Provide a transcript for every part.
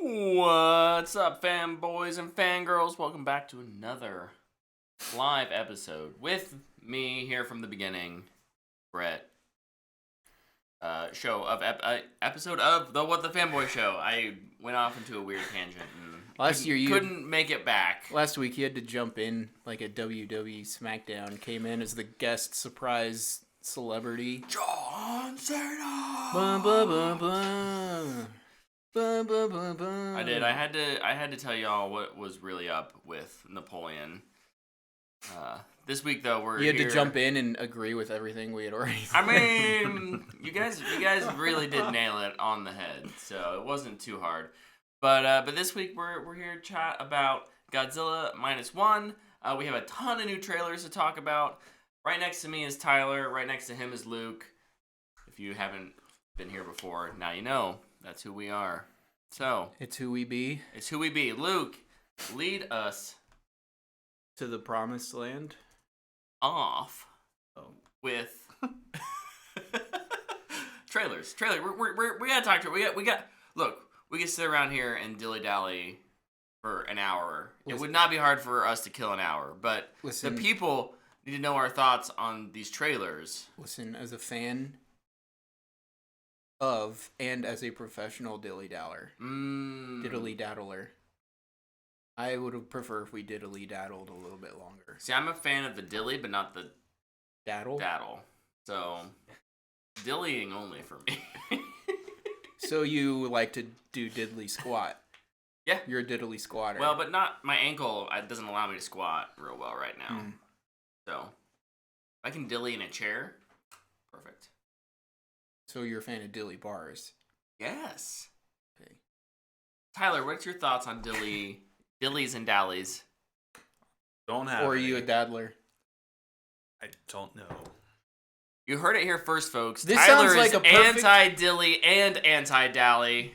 What's up, fanboys and fangirls? Welcome back to another live episode with me here from the beginning, Brett. Episode of the What the Fanboy Show. I went off into a weird tangent and couldn't make it back. Last week you had to jump in like a WWE SmackDown. Came in as the guest surprise celebrity. John Cena. Bum, bum, bum, bum. Bum, bum, bum, bum. I did. I had to tell y'all what was really up with Napoleon. This week though, you had to jump in and agree with everything we had already said. I mean, you guys really did nail it on the head, so it wasn't too hard. But this week we're here to chat about Godzilla Minus One. We have a ton of new trailers to talk about. Right next to me is Tyler. Right next to him is Luke. If you haven't been here before, now you know. That's who we are. So it's who we be. It's who we be. Luke, lead us to the promised land. Off with trailers. We gotta talk to we got. Look, we can sit around here and dilly dally for an hour. It would not be hard for us to kill an hour, but the people need to know our thoughts on these trailers. Listen, as a fan of and as a professional diddly daddler, I would have preferred if we diddly daddled a little bit longer. See, I'm a fan of the dilly, but not the daddle. So, dillying only for me. So you like to do diddly squat? Yeah, you're a diddly squatter. Well, but not my ankle. It doesn't allow me to squat real well right now. So, if I can dilly in a chair, perfect. So you're a fan of dilly bars? Yes. Okay. Tyler, what's your thoughts on dillies and dallies? Don't have. Or are you a daddler? I don't know. You heard it here first, folks. This Tyler sounds like is a perfect... anti-dilly and anti-dally.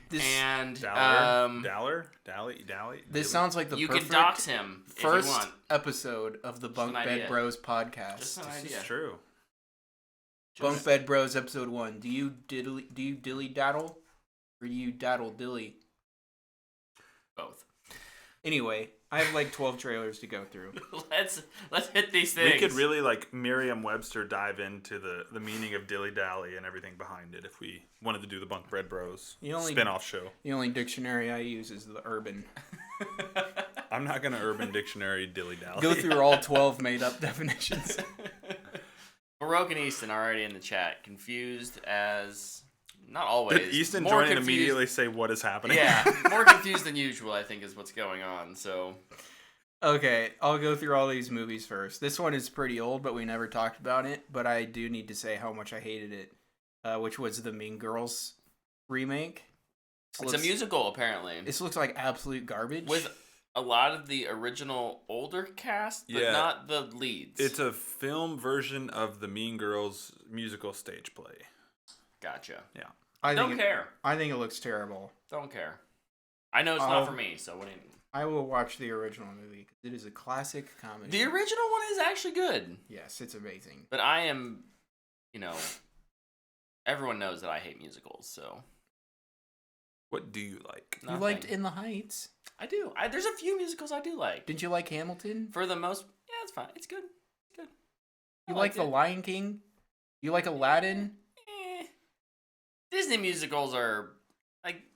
Dally. This sounds like the you perfect can dox him first if you want. Episode of the Bunk Bed Bros podcast. Just an idea. This is true. Bunk Bed Bros episode 1. Do you dilly daddle, or do you daddle dilly? Both. Anyway, I have like 12 trailers to go through. Let's hit these things. We could really like Merriam-Webster dive into the meaning of dilly dally and everything behind it if we wanted to do the Bunk Bed Bros spin-off show. The only dictionary I use is the Urban. I'm not gonna Urban Dictionary dilly dally. Go through all 12 made up definitions. Baroque and Easton are already in the chat, confused as. Not always. Did Easton join and immediately say what is happening? Yeah, more confused than usual, I think, is what's going on. So, okay, I'll go through all these movies first. This one is pretty old, but we never talked about it. But I do need to say how much I hated it, which was the Mean Girls remake. It's a musical, apparently. This looks like absolute garbage. With a lot of the original older cast, but not the leads. It's a film version of the Mean Girls musical stage play. Gotcha. Yeah. I don't care. I think it looks terrible. Don't care. I know it's not for me, so what do you... I will watch the original movie. It is a classic comedy. The original one is actually good. Yes, it's amazing. But I am, everyone knows that I hate musicals, so... What do you like? Nothing. You liked In the Heights. I do. There's a few musicals I do like. Did you like Hamilton? For the most... Yeah, it's fine. It's good. Good. You like The Lion King? You like Aladdin? Disney musicals are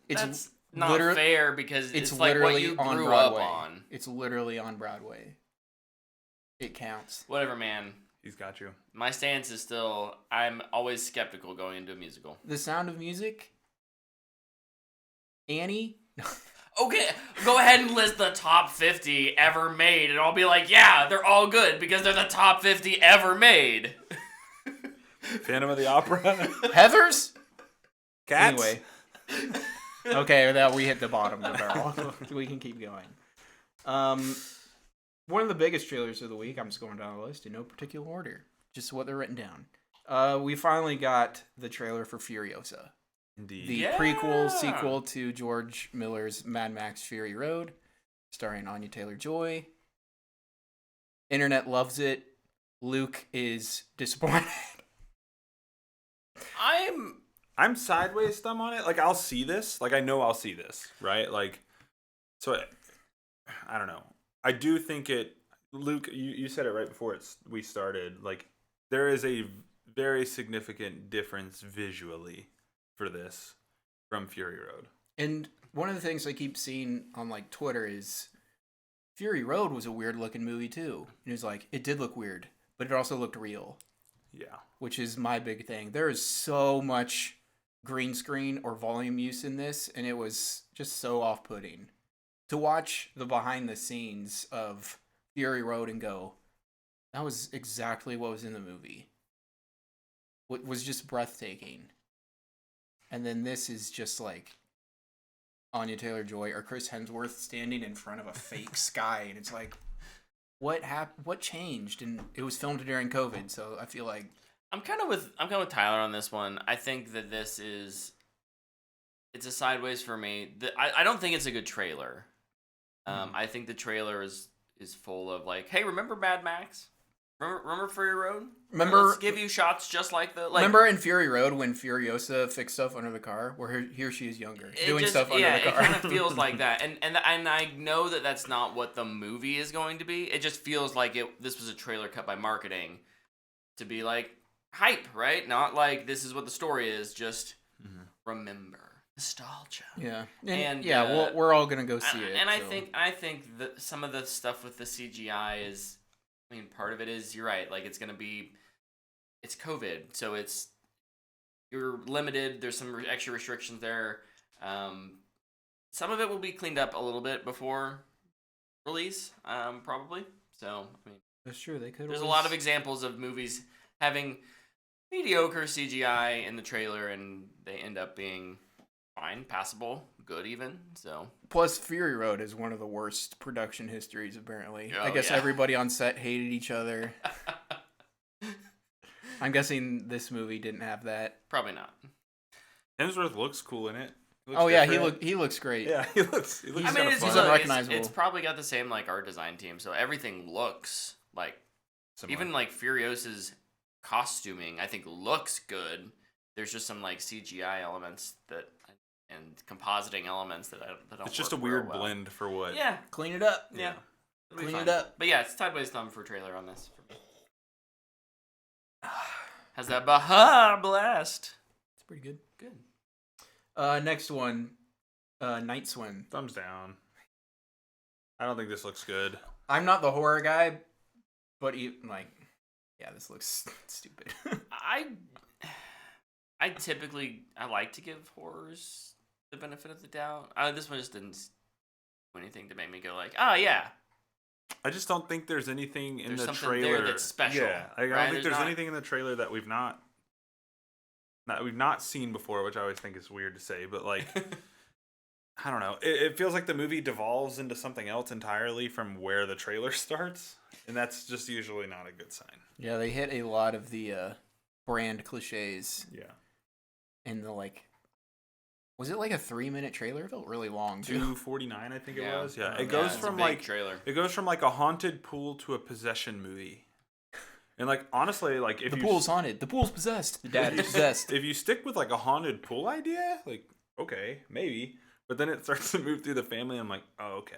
that's not fair because it's like what you grew Broadway. Up on. It's literally on Broadway. It counts. Whatever, man. He's got you. My stance is still I'm always skeptical going into a musical. The Sound of Music? Annie? Okay, go ahead and list the top 50 ever made, and I'll be like, yeah, they're all good because they're the top 50 ever made. Phantom of the Opera? Heathers? Cats? Anyway. Okay, now we hit the bottom of the barrel. We can keep going. One of the biggest trailers of the week, I'm just going down the list in no particular order. Just what they're written down. We finally got the trailer for Furiosa. Indeed. The prequel, sequel to George Miller's Mad Max Fury Road, starring Anya Taylor-Joy. Internet loves it. Luke is disappointed. I'm sideways thumb on it. Like, I'll see this. Like, I know I'll see this, right? Like, so I don't know. I do think it. Luke, you said it right before we started. Like, there is a very significant difference visually for this from Fury Road. And one of the things I keep seeing on like Twitter is Fury Road was a weird looking movie too. And it was like, it did look weird, but it also looked real. Yeah. Which is my big thing. There is so much green screen or volume use in this, and it was just so off-putting. To watch the behind the scenes of Fury Road and go, that was exactly what was in the movie. What was just breathtaking. And then this is just like Anya Taylor-Joy or Chris Hemsworth standing in front of a fake sky, and it's like, what happened? What changed? And it was filmed during COVID, so I feel like I'm kind of with Tyler on this one. I think that it's a sideways for me. I don't think it's a good trailer. I think the trailer is full of like, hey, remember Mad Max? Remember Fury Road? Let's give you shots just like the. Like, remember in Fury Road when Furiosa fixed stuff under the car, where here she is younger, doing stuff under the car. Yeah, it kind of feels like that, and I know that that's not what the movie is going to be. It just feels like this was a trailer cut by marketing to be like hype, right? Not like this is what the story is. Just remember nostalgia. Yeah, and we're all gonna go see it. And I think that some of the stuff with the CGI is. I mean, part of it is, you're right, like, it's COVID, so you're limited, there's some extra restrictions there. Some of it will be cleaned up a little bit before release, probably, so, I mean. That's true, There's a lot of examples of movies having mediocre CGI in the trailer, and they end up being fine, passable, good even, so. Plus, Fury Road is one of the worst production histories, apparently. Oh, I guess everybody on set hated each other. I'm guessing this movie didn't have that. Probably not. Hemsworth looks cool in it. He looks great. Yeah, he looks I mean, he's unrecognizable. It's probably got the same, like, art design team, so everything looks, like, similar. Even, like, Furiosa's costuming, I think, looks good. There's just some, like, CGI elements and compositing elements that don't. It's just a weird blend for what. Yeah, clean it up. Yeah, clean it up. But yeah, it's sideways thumb for trailer on this. For me. Has that Baja Blast? It's pretty good. Good. Next one, Night Swim. Thumbs down. I don't think this looks good. I'm not the horror guy, but this looks stupid. I typically like to give horrors the benefit of the doubt. This one just didn't do anything to make me go like, oh yeah. I just don't think there's anything in the something trailer there that's special. Yeah, I don't think there's anything in the trailer that we've not seen before, which I always think is weird to say, but like, I don't know. It feels like the movie devolves into something else entirely from where the trailer starts, and that's just usually not a good sign. Yeah, they hit a lot of the brand cliches. Yeah. And was it like a 3-minute trailer? It felt really long. 2:49, I think it was. Yeah, it goes from like a haunted pool to a possession movie. And like honestly, like if the pool's haunted, the pool's possessed, the dad is possessed. If you stick with like a haunted pool idea, like okay, maybe. But then it starts to move through the family. I'm like, oh, okay,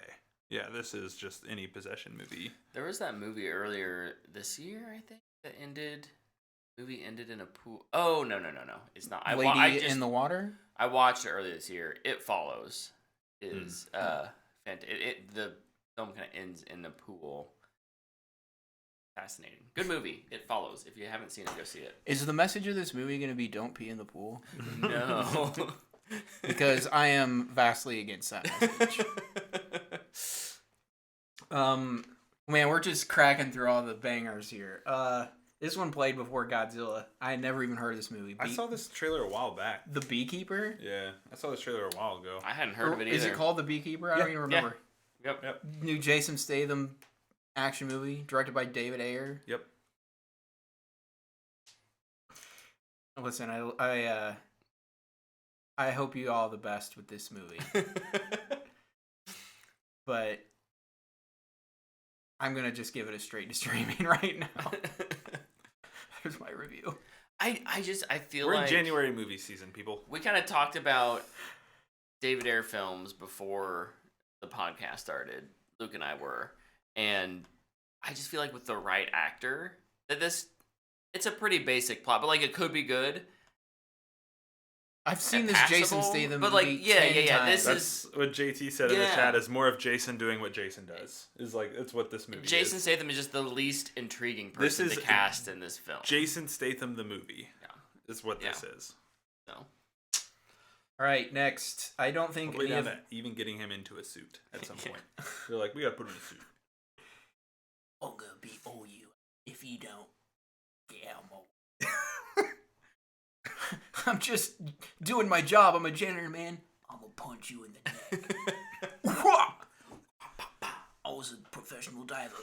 yeah, this is just any possession movie. There was that movie earlier this year, I think, that ended. Movie ended in a pool. Oh no! It's not. Lady in the water. I watched it earlier this year. It Follows is the film kind of ends in the pool. Fascinating. Good movie. It Follows. If you haven't seen it, go see it. Is the message of this movie going to be don't pee in the pool? No. Because I am vastly against that message. Man, we're just cracking through all the bangers here. This one played before Godzilla. I had never even heard of this movie. I saw this trailer a while back. The Beekeeper? Yeah, I saw this trailer a while ago. I hadn't heard of it either. Is it called The Beekeeper? I don't even remember. Yeah. Yep. New Jason Statham action movie directed by David Ayer. Yep. Listen, I hope you all the best with this movie. But I'm going to just give it a straight to streaming right now. Here's my review. I feel We're like in January movie season, people. we kind of talked about David Ayer films before the podcast started. Luke and I were, and I just feel like with the right actor, that it's a pretty basic plot, but like it could be good. I've seen this Passable, Jason Statham but, like, movie yeah, 10 yeah, yeah, times. this That's what JT said in the Yeah. chat. Is more of Jason doing what Jason does. Is like that's what this movie Jason is. Statham is just the least intriguing This person is to cast in this film. Jason Statham the movie. Yeah. Is what this Yeah. is. So All right, next. I don't think Probably any down of... to even getting him into a suit at some point. They're like, we gotta put him in a suit. I'm gonna beat all you if you don't get out more. I'm just doing my job. I'm a janitor, man. I'm gonna punch you in the neck. I was a professional diver.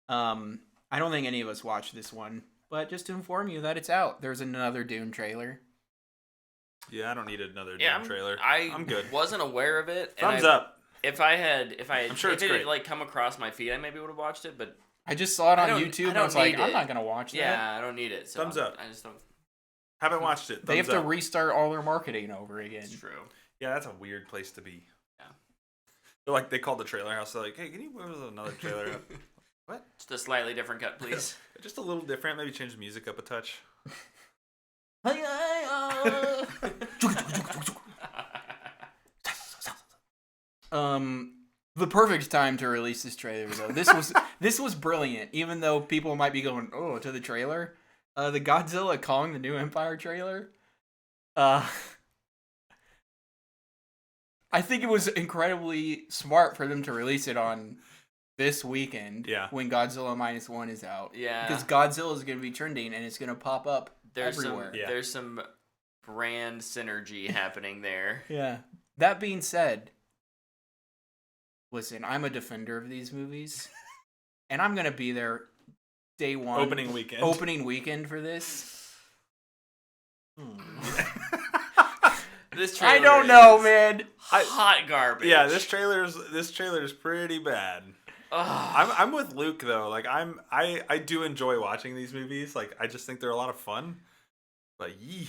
I don't think any of us watched this one, but just to inform you that it's out. There's another Dune trailer. Yeah, I don't need another yeah, Dune trailer. I'm good. Wasn't aware of it. Thumbs up. If I had, I'm sure if it's it great. had like come across my feed, I maybe would have watched it. But I just saw it I on don't- YouTube I and I don't was like, need I'm it. not gonna watch that. yeah, I don't need it. So Thumbs up. I just don't. Haven't watched it. They have Thumbs to up. restart all their marketing over again. It's true. Yeah, that's a weird place to be. Yeah. They're like, they called the trailer house. They're like, hey, can you move another trailer up? What? Just a slightly different cut, please. Just a little different. Maybe change the music up a touch. The perfect time to release this trailer though. This was brilliant. Even though people might be going, oh, to the trailer, the Godzilla Kong: The New Empire trailer. I think it was incredibly smart for them to release it on this weekend. Yeah. When Godzilla Minus One is out. Yeah. Because Godzilla is going to be trending and it's going to pop up There's everywhere. some Yeah. there's some brand synergy happening there. Yeah. That being said, listen, I'm a defender of these movies, and I'm gonna be there day one, Opening weekend. opening weekend for this. This trailer I don't know, is man. Hot garbage. Yeah, this trailer's pretty bad. Ugh. I'm with Luke though. Like I do enjoy watching these movies. Like I just think they're a lot of fun. But yeah,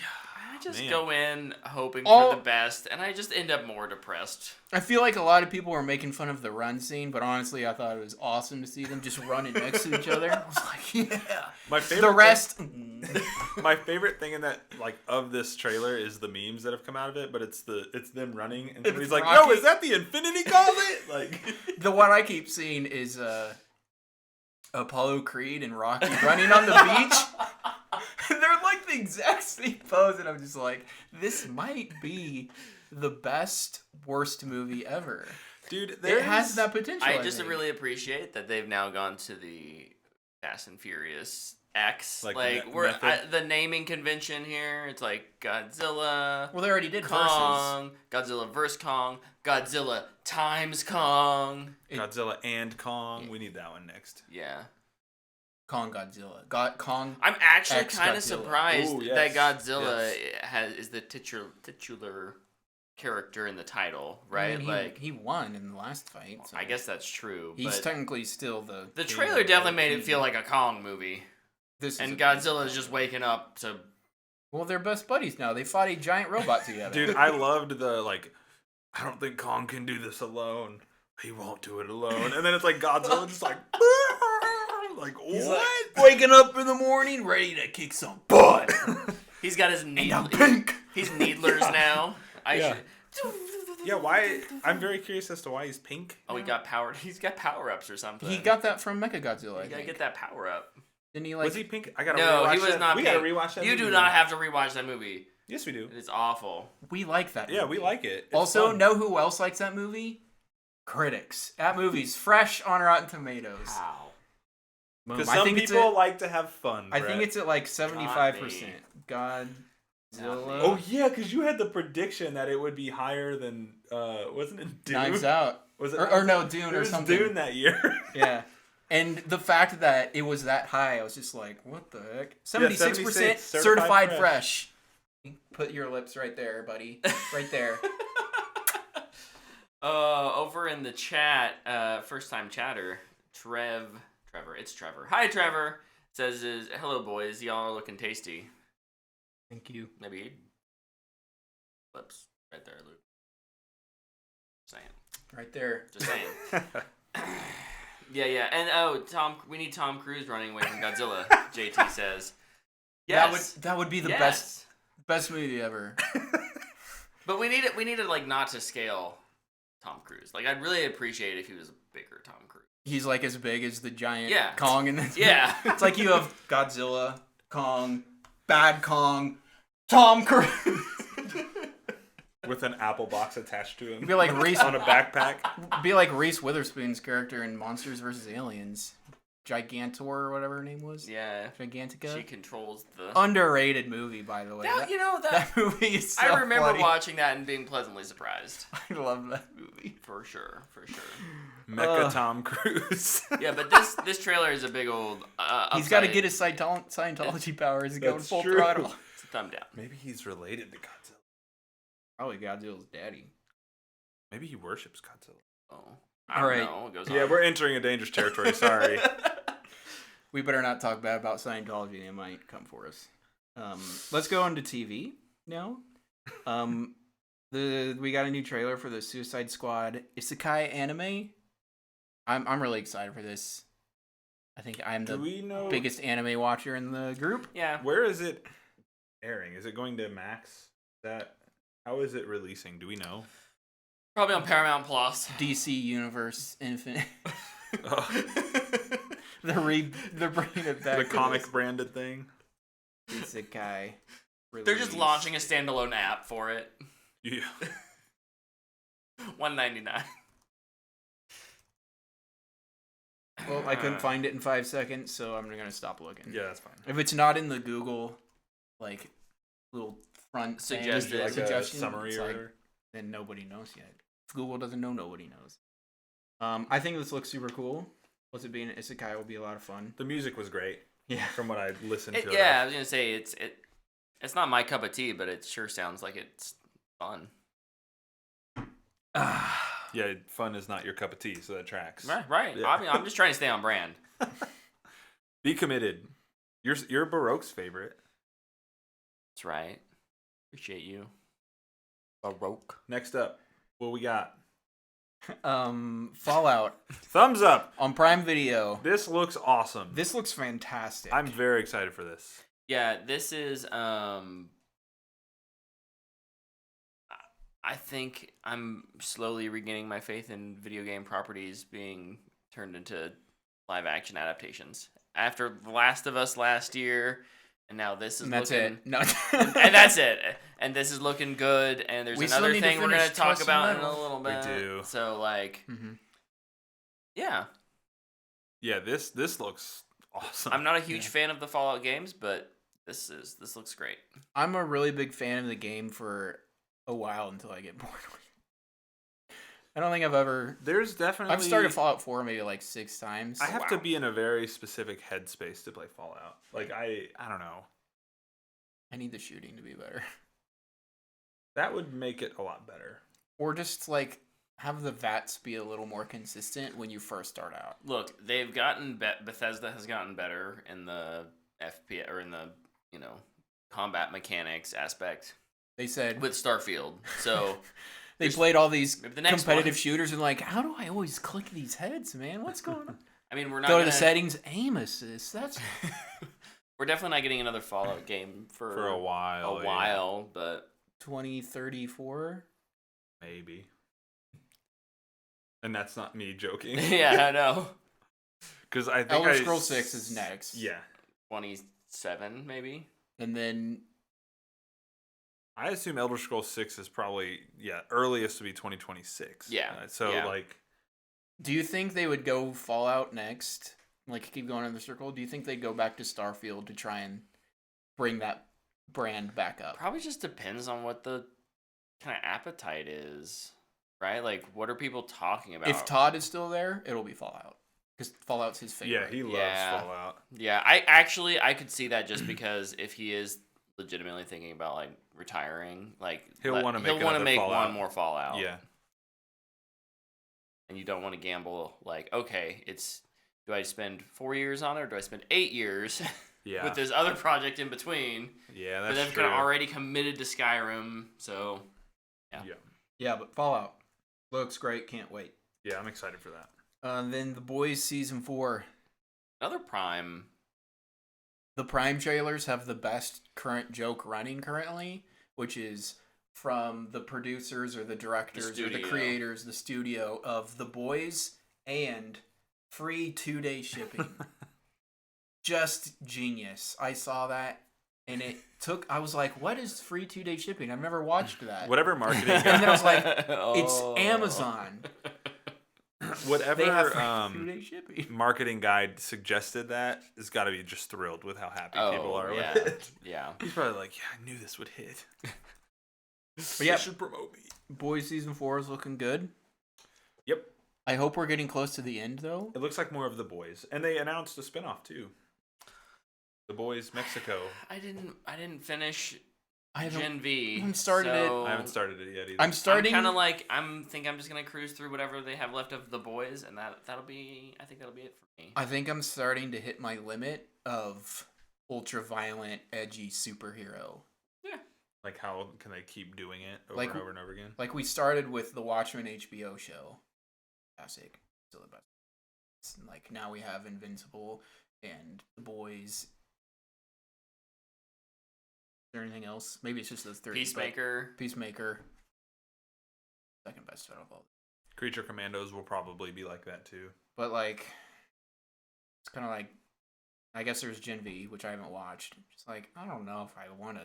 I just man. go in hoping All- for the best, and I just end up more depressed. I feel like a lot of people were making fun of the run scene, but honestly, I thought it was awesome to see them just running next to each other. I was like, yeah. My favorite The rest. My favorite thing in that, like, of this trailer is the memes that have come out of it, but it's them running, and somebody's like, Rocky. "Yo, is that the Infinity Gauntlet?" Like, The one I keep seeing is Apollo Creed and Rocky running on the beach. They're like the exact same pose, and I'm just like, this might be the best, worst movie ever. dude, It has that potential. I just think. really appreciate that they've now gone to the Fast and Furious X. Like Like, the naming convention here, it's like Godzilla, Well, they already did versus. Kong, Godzilla vs. Kong, Godzilla times Kong. Godzilla and Kong. We need that one next. Yeah. Kong Godzilla. Kong. I'm actually X kind of Godzilla. Ooh, surprised that yes, Godzilla is the titular character in the title, right? I mean, like, he won in the last fight. So I guess that's true. he's but technically still the. the king trailer of definitely the made it kingdom. feel like a Kong movie, This is and a- Godzilla is just waking up to. Well, they're best buddies now. They fought a giant robot together. Dude, I loved the, like, I don't think Kong can do this alone. He won't do it alone. And then it's like Godzilla just like, like, He's what? like, waking up in the morning, ready to kick some butt. He's got his I'm needle. pink. He's needlers now. Yeah. Yeah, why? I'm very curious as to why he's pink. Oh, he got power. He's got power ups or something. He got that from Mechagodzilla. You I gotta think. get that power up. Didn't he like? Was he pink? I gotta No, rewatch he was that. not. We pink. gotta rewatch that You movie do then. not have to rewatch that movie. Yes, we do. It's awful. We like that. Yeah, movie. we like it. It's Also, fun. know who else likes that movie? Critics. That movie's fresh on Rotten Tomatoes. How? Boom. Because I some think it's people at, like to have fun. I think Brett. it's at like 75%. Godzilla. Oh yeah, because you had the prediction that it would be higher than wasn't it Dune? Knives Out. Was it? Or no, Dune It or was something. Dune that year. Yeah. And the fact that it was that high, I was just like, what the heck? 76% 76 certified certified fresh. Put your lips right there, buddy. Right there. Over in the chat, first time chatter, Trevor. It's Trevor. Hi, Trevor. says is, "Hello boys, y'all are looking tasty." Thank you. Maybe lips right there, Luke. Saying. Right there. Just saying. Yeah. And Tom, we need Tom Cruise running away from Godzilla. JT says. Yes. That would be the Yes. best movie ever. But we needed like not to scale Tom Cruise. Like I'd really appreciate it if he was a bigger Tom Cruise. He's like as big as the giant Yeah. Kong in this. Yeah. It's like you have Godzilla, Kong, Bad Kong, Tom Cruise. With an apple box attached to him. It'd be like Reese on a backpack. Be like Reese Witherspoon's character in Monsters vs. Aliens. Gigantor or whatever her name was. Yeah. Gigantica. She controls the Underrated movie, by the way. That movie is so I remember funny. watching that and being pleasantly surprised. I love that movie. For sure. Mecha Tom Cruise. Yeah, but this trailer is a big old He's got to upside. get his Scientology powers going That's full true. throttle. It's a thumb down. Maybe he's related to Godzilla. Probably Godzilla's daddy. Maybe he worships Godzilla. Oh. All right. It goes Yeah, on. we're entering a dangerous territory. Sorry. We better not talk bad about Scientology. They might come for us. Let's go into TV now. We got a new trailer for the Suicide Squad Isekai anime. I'm really excited for this. I think I'm Do the we know biggest anime watcher in the group. Yeah. where is it airing? Is it going to Max? How is it releasing? Do we know? Probably on Paramount Plus. DC Universe Infinite. Oh, They're bringing it back. the to comic this branded thing. Isekai. They're just release. launching a standalone app for it. Yeah. $1.99. Well, I couldn't find it in 5 seconds, so I'm gonna stop looking. Yeah, that's fine. If it's not in the Google, like little front thing, Suggested. Like a suggestion, summary it's or like, whatever. then nobody knows yet. If Google doesn't know, nobody knows. I think this looks super cool. Plus, it being an isekai will be a lot of fun. The music was great Yeah. from what I listened to. Yeah, I was gonna say it's not my cup of tea, but it sure sounds like it's fun. Yeah, fun is not your cup of tea, so that tracks. Right. Yeah. I mean, I'm just trying to stay on brand. Be committed. You're Baroque's favorite. That's right. Appreciate you. Baroque. Next up, what we got? Fallout Thumbs up. on Prime Video. This looks awesome. This looks fantastic. I'm very excited for this. Yeah, this is I think I'm slowly regaining my faith in video game properties being turned into live action adaptations. After The Last of Us last year, and now this is and that's looking it. No. and that's it. And this is looking good. And there's We still another need to thing we're gonna finish talk Trust about in and a Metal. little We bit. do. So like, Mhm. yeah, Yeah, this looks awesome. I'm not a huge fan of the Fallout games, but this looks great. I'm a really big fan of the game for a while until I get bored with it. I don't think I've ever. There's definitely. I've started Fallout 4 maybe like 6 times. I have to be in a very specific headspace to play Fallout. Like I don't know. I need the shooting to be better. That would make it a lot better. Or just like have the VATS be a little more consistent when you first start out. Look, they've gotten Bethesda has gotten better in the FPS or in the combat mechanics aspect They said with Starfield. So they played all these maybe the next competitive one- shooters and like, how do I always click these heads, man? What's going on? I mean, we're not Go to gonna, the settings, aim assist. That's We're definitely not getting another Fallout game for A while. A yeah. while, but 2034. Maybe. And that's not me joking. yeah, I know. Because I think Elder Scrolls 6 is next. Yeah. 27 maybe. And then I assume Elder Scrolls 6 is probably earliest to be 2026. Yeah, So yeah. like do you think they would go Fallout next? Like keep going in the circle? Do you think they'd go back to Starfield to try and bring that brand back up? Probably just depends on what the kind of appetite is, right? Like, what are people talking about? If Todd is still there, it'll be Fallout. Because Fallout's his favorite. yeah, he loves Yeah. Fallout. Yeah, I could see that just because if he is legitimately thinking about like retiring, like He'll wanna make wanna another make Fallout. one more Fallout. Yeah. And you don't want to gamble like, okay, it's do I spend 4 years on it or do I spend 8 years Yeah. with this other project in between? Yeah, But that's they've true. kind of already committed to Skyrim, so yeah. Yeah, but Fallout looks great. Can't wait. Yeah, I'm excited for that. Then The Boys season 4. Another Prime. The Prime trailers have the best current joke running currently, which is from the producers or the directors or the studio. creators, the studio of The Boys and free 2-day shipping. Just genius. I saw that and I was like, what is free 2-day shipping? I've never watched that. Whatever marketing And then I was like, it's Oh. Amazon. whatever They have free 2-day shipping. marketing guide suggested that has got to be just thrilled with how happy people are yeah. with it. Yeah. He's probably like, yeah, I knew this would hit. But yeah, They should promote me. Boys season 4 is looking good. Yep. I hope we're getting close to the end though. It looks like more of The Boys. And they announced a spinoff too. The Boys Mexico. I didn't finish I Gen V. haven't started it. so I haven't started it yet either. I'm starting. I'm kind of like I'm just gonna cruise through whatever they have left of The Boys, and that'll be it for me. I think I'm starting to hit my limit of ultra violent, edgy superhero. Yeah. Like, how can they keep doing it over Like- and over and over again? Like we started with the Watchmen HBO show. Classic. Still the best. Like now we have Invincible and The Boys. Is there anything else? Maybe it's just those three. but Peacemaker. Second best out of all. Creature Commandos will probably be like that too. But like, it's kind of like, I guess there's Gen V, which I haven't watched. Just like, I don't know if I want to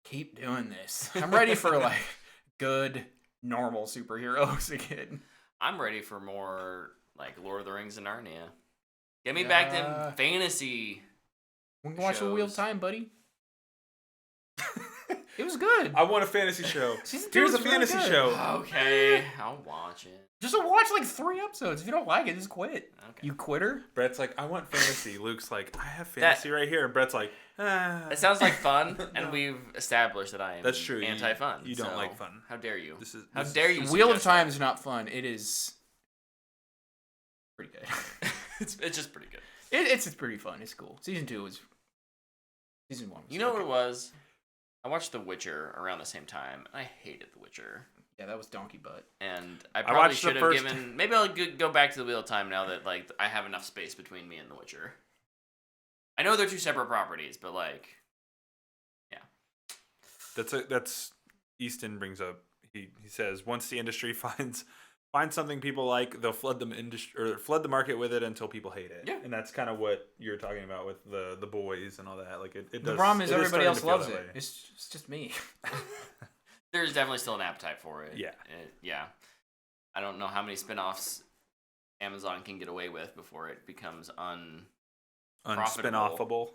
keep doing this. I'm ready for like good, normal superheroes again. I'm ready for more like Lord of the Rings and Narnia. Get me back them fantasy. We can watch The Wheel of shows. Time, buddy. It was good. I want a fantasy show. Season 2 Here's a was really fantasy good. show. Okay, I'll watch it. Just watch like 3 episodes. If you don't like it, just quit. Okay. You quitter? Brett's like, I want fantasy. Luke's like, I have fantasy right here. And Brett's like, ah. It sounds like fun, and we've established that I am That's true. anti-fun. You don't so like fun. How dare you? How dare you? Wheel of suggest Time is not fun. It is pretty good. that? It's just pretty good. It's pretty fun. It's cool. Season 1 was You know what it was? I watched The Witcher around the same time, and I hated The Witcher. Yeah, that was donkey butt. And I probably watched the should have first- given. Maybe I'll go back to the Wheel of Time now that like I have enough space between me and The Witcher. I know they're 2 separate properties, but like, yeah. That's Easton brings up. He says once the industry finds something people like, they'll flood the market with it until people hate it. Yeah. And that's kind of what you're talking about with the Boys and all that. Like it The does, problem is everybody starting else to feel loves that it. way. It's just me. There's definitely still an appetite for it. Yeah. Yeah. I don't know how many spin-offs Amazon can get away with before it becomes Unspin-offable.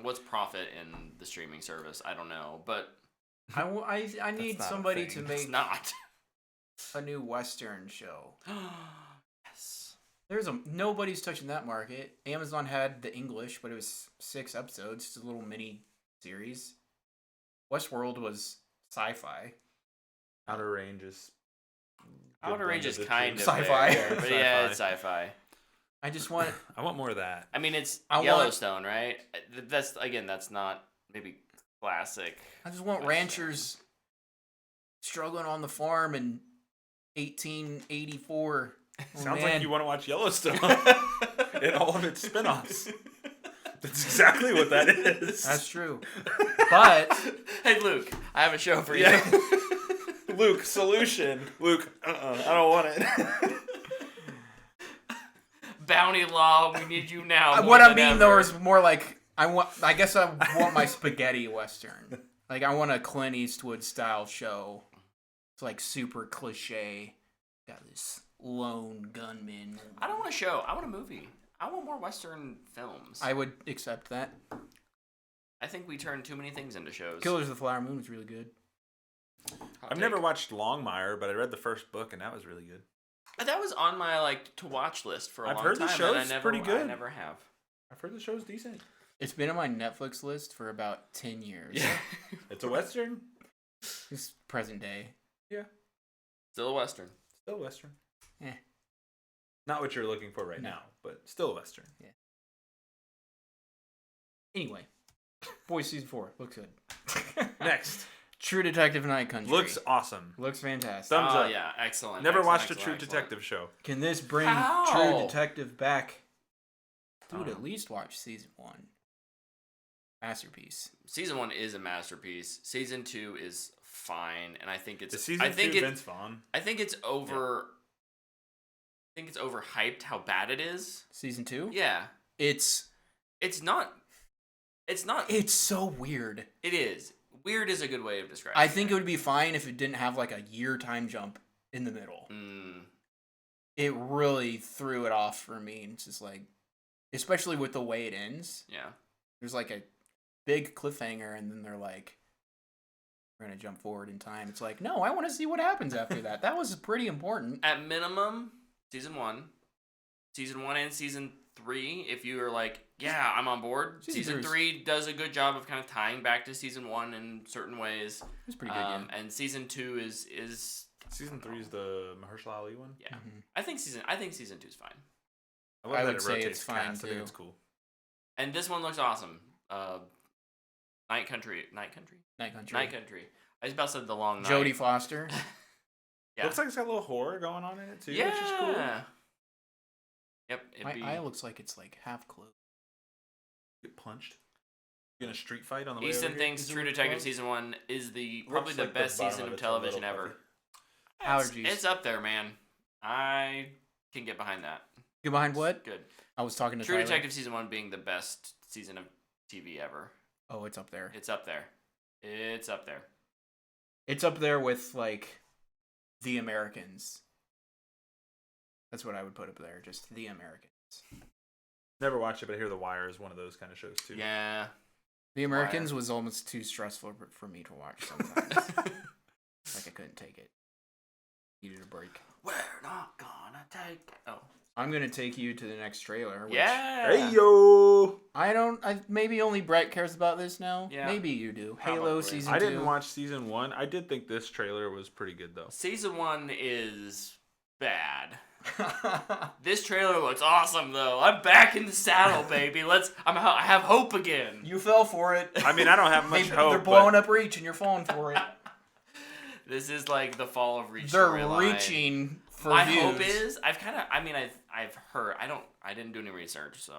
What's profit in the streaming service? I don't know, but I need not a somebody to thing. it's make not. a new Western show. Yes. Nobody's touching that market. Amazon had the English, but it was 6 episodes, just a little mini series. Westworld was sci-fi. Outer Range is. Outer Range is blend of the kind two. of Sci-fi. there, but yeah, Sci-fi. it's sci-fi. I just want I want more of that. I mean, it's I want- Yellowstone, right? That's not maybe classic. I just want Western. ranchers struggling on the farm in 1884. Oh, Sounds man. like you want to watch Yellowstone and all of its spin-offs. That's exactly what that is. That's true. But Hey, Luke, I have a show for you. Yeah. Luke, solution. Luke, I don't want it. Bounty law, we need you now. more what I than mean though ever. is more like I guess I want my spaghetti western. Like I want a Clint Eastwood style show. It's like super cliche. Got this lone gunman. I don't want a show. I want a movie. I want more Western films. I would accept that. I think we turn too many things into shows. Killers of the Flower Moon was really good. Hot I've take. never watched Longmire, but I read the first book and that was really good. That was on my like to watch list for a I've long heard the time. show's and I never, pretty good. I never have. I've heard the show's decent. It's been on my Netflix list for about 10 years. Yeah. It's a Western. It's present day. Yeah. Still a Western. Still Western. Eh. Not what you're looking for right No. now, but still a Western. Anyway, Boys season 4 looks good. Next. True Detective Night Country Looks awesome. looks fantastic. Thumbs up. Yeah, excellent. Never excellent, watched a excellent, True excellent. Detective show. Can this bring How? True Detective back? I Dude, don't at know. least watch season 1. Masterpiece. Season 1 is a masterpiece. Season 2 is fine, and I think it's. Is season I think 2 it, Vince Vaughn? I think it's over. I think it's overhyped how bad it is. Season 2? Yeah, It's not. It's not. it's so weird. It is. Weird is a good way of describing I think it would be fine if it didn't have like a year time jump in the middle. It really threw it off for me. It's just like, especially with the way it ends. Yeah. There's like a big cliffhanger, and then they're like, "We're gonna jump forward in time." It's like, no, I want to see what happens after that. That was pretty important. At minimum, season 1 and season 3. If you are like, yeah, I'm on board. Season 3 does a good job of kind of tying back to season 1 in certain ways. It's pretty good. Yeah. And season 2 is Season 3 is the Mahershala Ali one? yeah. Mm-hmm. I think season 2 is fine. love I that would it say rotates it's fine, cast. I think too. it's cool. And this one looks awesome. Night Country. Night Country. Night Country. I was about to say The Long Night. Jodie Foster. Yeah. Looks like it's got a little horror going on in it too, Yeah. which is cool. Yep. It'd My be... eye looks like it's like half closed. Get punched. In a street fight on the way Easton over here? thinks Is it True what it's Detective called? season 1 is probably Looks the like best bottom season of it's a television little ever. puffy. Allergies. It's up there, man. I can get behind that. Get behind what? Good. I was talking to True Tyler. Detective season 1 being the best season of TV ever. Oh, it's up there. It's up there. It's up there. It's up there with like The Americans. That's what I would put up there. Just The Americans. Never watched it, but I hear The Wire is one of those kind of shows too. Yeah. The Americans was almost too stressful for me to watch sometimes. Like I couldn't take it. Needed a break. We're not gonna take. Oh. I'm gonna take you to the next trailer. Which Yeah. Hey yo! maybe only Brett cares about this now. Yeah. Maybe you do. Probably. Halo season 2. I didn't watch season 1. I did think this trailer was pretty good though. Season 1 is bad. This trailer looks awesome though. I'm back in the saddle, baby. I have hope again. You fell for it. I mean, I don't have much hope. They're blowing up Reach, and you're falling for it. This is like the fall of Reach. They're storyline. reaching for My views. hope is I've heard. I didn't do any research, so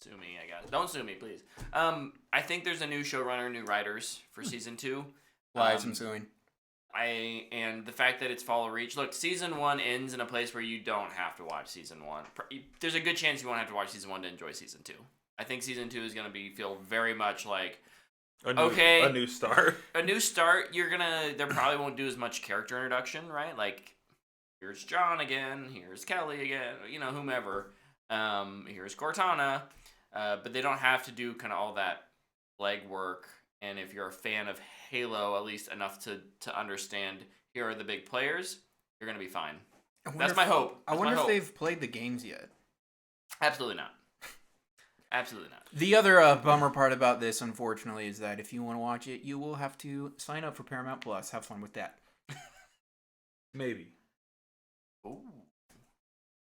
sue me, I guess. Don't sue me, please. I think there's a new showrunner, new writers for season 2. Lies I'm suing. And the fact that it's fall of Reach. Look, season 1 ends in a place where you don't have to watch season 1. There's a good chance you won't have to watch season 1 to enjoy season 2. I think season 2 is gonna feel very much like a new start. a new start. There probably won't do as much character introduction, right? Like, here's John again, here's Kelly again, whomever. Here's Cortana. But they don't have to do kind of all that legwork. And if you're a fan of Halo, at least enough to understand, here are the big players, you're going to be fine. That's my hope. I wonder if they've played the games yet. Absolutely not. Absolutely not. The other bummer part about this, unfortunately, is that if you want to watch it, you will have to sign up for Paramount Plus. Have fun with that. Maybe. Ooh.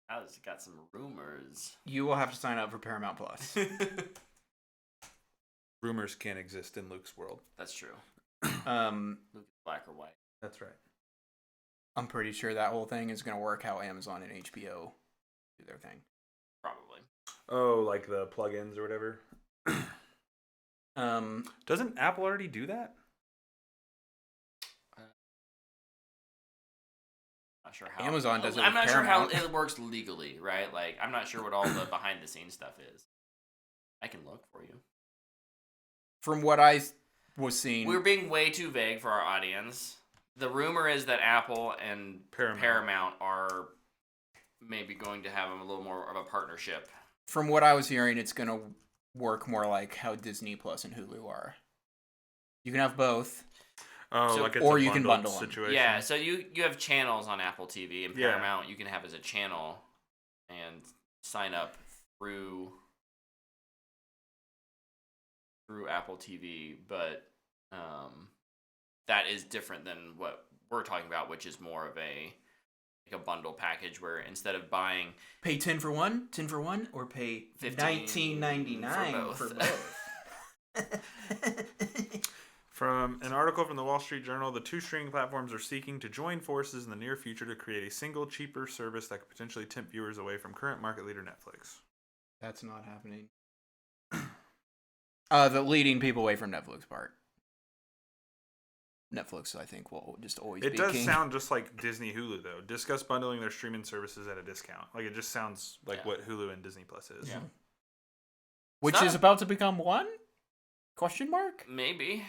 I was got some rumors. You will have to sign up for Paramount Plus. Rumors can't exist in Luke's world. That's true. um, Luke is black or white. That's right. I'm pretty sure that whole thing is going to work how Amazon and HBO do their thing. Probably. Oh, like the plugins or whatever. Um, Doesn't Apple already do that? Not sure how. Amazon does it I'm with not sure how Paramount. it works legally, right? Like, I'm not sure what all the behind the scenes stuff is. I can look for you. From what I was seeing, We're being way too vague for our audience. The rumor is that Apple and Paramount are maybe going to have a little more of a partnership. from what I was hearing, it's going to work more like how Disney Plus and Hulu are. You can have both. Oh, So- like it's or a you can bundled bundle 'em. situation. Yeah, so you have channels on Apple TV, and Yeah. Paramount you can have as a channel and sign up through Apple TV, but that is different than what we're talking about, which is more of a like a bundle package where instead of buying Pay 10 for one, or pay 15 $19.99 for for both. From an article from the Wall Street Journal, the two streaming platforms are seeking to join forces in the near future to create a single, cheaper service that could potentially tempt viewers away from current market leader Netflix. That's not happening. The leading people away from Netflix part. Netflix, I think, will just always be It does king. sound just like Disney Hulu, though. Discuss bundling their streaming services at a discount. Like, it just sounds like what Hulu and Disney Plus is. Yeah. Which is about to become one? Question mark? Maybe.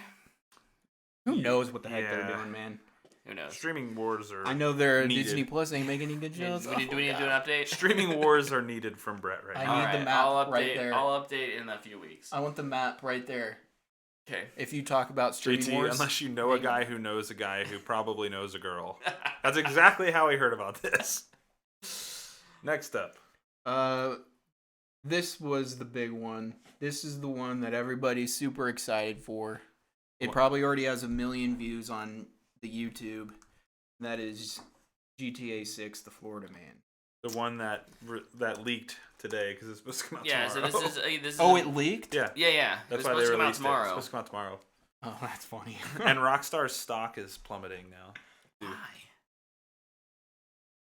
Who knows what the heck they're Yeah. doing, man? Who knows? Streaming wars are I know their needed. Disney Plus ain't making any good shows. Do we need to do an update? Streaming wars are needed from Brett right I now. need Alright, the map I'll update, right there. I'll update in a few weeks. I want the map right there. Okay. If you talk about streaming JT, wars, unless you know a guy who knows a guy who probably knows a girl. That's exactly how I heard about this. Next up. this was the big one. This is the one that everybody's super excited for. It What? probably already has 1 million views on the YouTube. That is GTA 6: The Florida Man. The one that leaked today because it's supposed to come out Yeah, tomorrow. so this is Oh, it leaked? Yeah. Yeah. That's It's why supposed they to come out released it. It's tomorrow. supposed to come out tomorrow. Oh, that's funny. And Rockstar's stock is plummeting now. Why?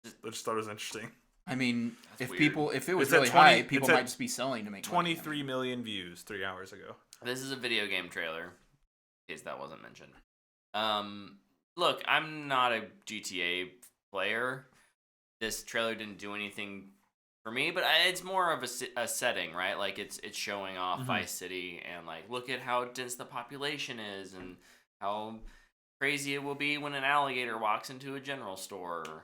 I just thought it was interesting. I mean, That's if weird. it was It's at really 20 high, people it's at might just be selling to make money. 23 million views 3 hours ago. This is a video game trailer, in case that wasn't mentioned. Look, I'm not a GTA player. This trailer didn't do anything for me, but it's more of a setting, right? Like it's showing off Vice City and like look at how dense the population is and how crazy it will be when an alligator walks into a general store.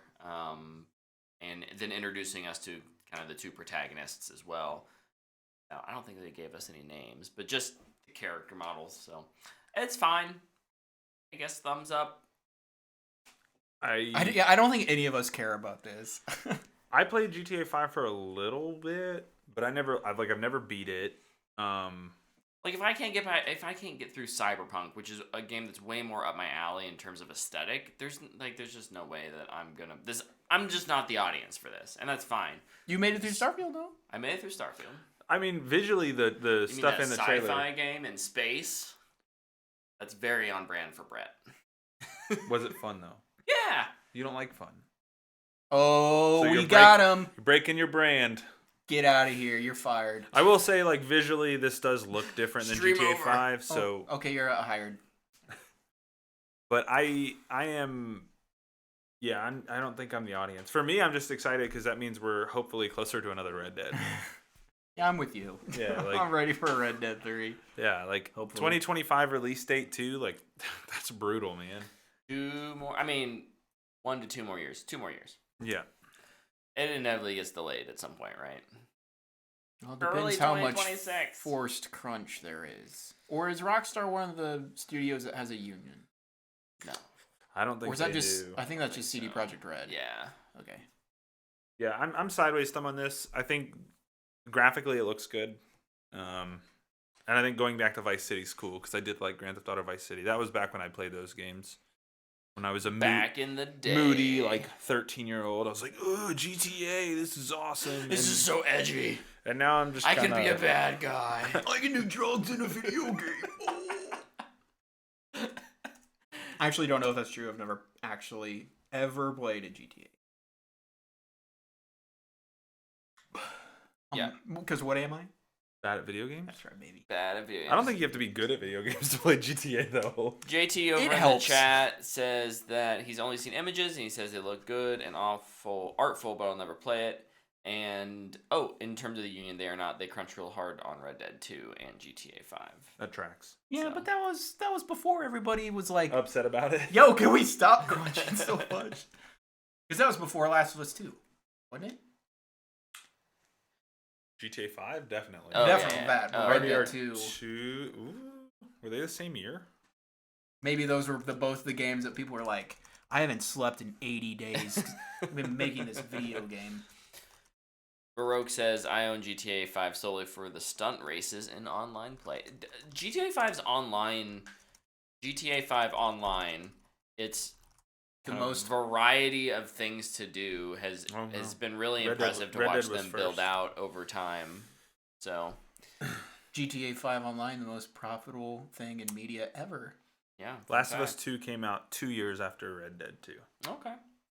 And then introducing us to kind of the two protagonists as well. Now, I don't think they gave us any names, but just the character models. So it's fine. I guess thumbs up. I don't think any of us care about this. I played GTA 5 for a little bit, but I've never beat it. Like if I can't get through Cyberpunk, which is a game that's way more up my alley in terms of aesthetic, there's just no way that I'm just not the audience for this, and that's fine. You made it through Starfield, though? I made it through Starfield. I mean, visually, the You stuff mean in the that trailer. sci-fi game in space? That's very on brand for Brett. Was it fun, though? Yeah. You don't like fun. Oh, So we you're got him. You're breaking your brand. Get out of here. You're fired. I will say, like, visually, this does look different than Stream GTA over. 5, so... Oh, okay, you're hired. But I am... Yeah, I don't think I'm the audience. For me, I'm just excited because that means we're hopefully closer to another Red Dead. Yeah, I'm with you. Yeah, like... I'm ready for Red Dead 3. Yeah, like, Hopefully. 2025 release date, too. Like, that's brutal, man. 1 to 2 more years. 2 more years. Yeah. It inevitably gets delayed at some point, right? Well, it depends Early how much 2026. forced crunch there is. Or is Rockstar one of the studios that has a union? No. I don't think Or is that they just... do. I think that's just think CD so. Projekt Red. Yeah. Okay. Yeah, I'm sideways thumb on this. I think graphically it looks good. And I think going back to Vice City's cool because I did like Grand Theft Auto Vice City. That was back when I played those games. When I was a Back in the day. moody, like 13-year-old, I was like, "Oh, GTA, this is awesome." This is so edgy. And now I'm just. I can kinda, be a bad guy. I can do drugs in a video game. I actually don't know if that's true. I've never actually ever played a GTA. Yeah. Because what am I? bad at video games. That's right, baby. Bad at video games. I don't think you have to be good at video games to play GTA though. JT over It in the helps. chat says that he's only seen images and he says they look good and artful, but I'll never play it. And in terms of the union, they crunch real hard on Red Dead 2 and GTA 5. That tracks. Yeah, So. but that was before everybody was like, Upset about it. "Yo, can we stop crunching so much?" Because that was before Last of Us 2, wasn't it? GTA 5 definitely. Oh, Definitely yeah. bad. Oh, Red yeah. Dead 2. Were they the same year? Maybe those were both the games that people were like, "I haven't slept in 80 days. 'Cause I've been making this video game." Baroque says, I own GTA 5 solely for the stunt races and online play. GTA 5 online, it's kind of variety of things to do has been really impressive to watch them build out over time. So, GTA 5 Online, the most profitable thing in media ever. Yeah. Last of Us 2 came out 2 years after Red Dead 2.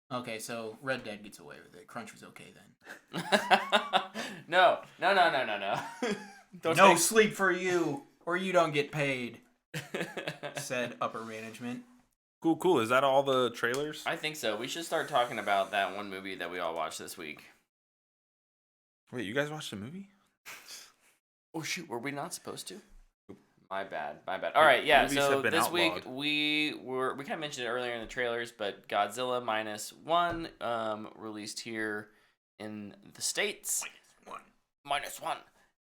Okay, so Red Dead gets away with it. Crunch was okay then. No. No sleep for you, or you don't get paid, said upper management. Cool. Is that all the trailers? I think so. We should start talking about that one movie that we all watched this week. Wait, you guys watched a movie? Oh, shoot. Were we not supposed to? My bad. All right, yeah. Movies So have been this outlawed. week we kind of mentioned it earlier in the trailers, but Godzilla Minus One released here in the States. Minus one.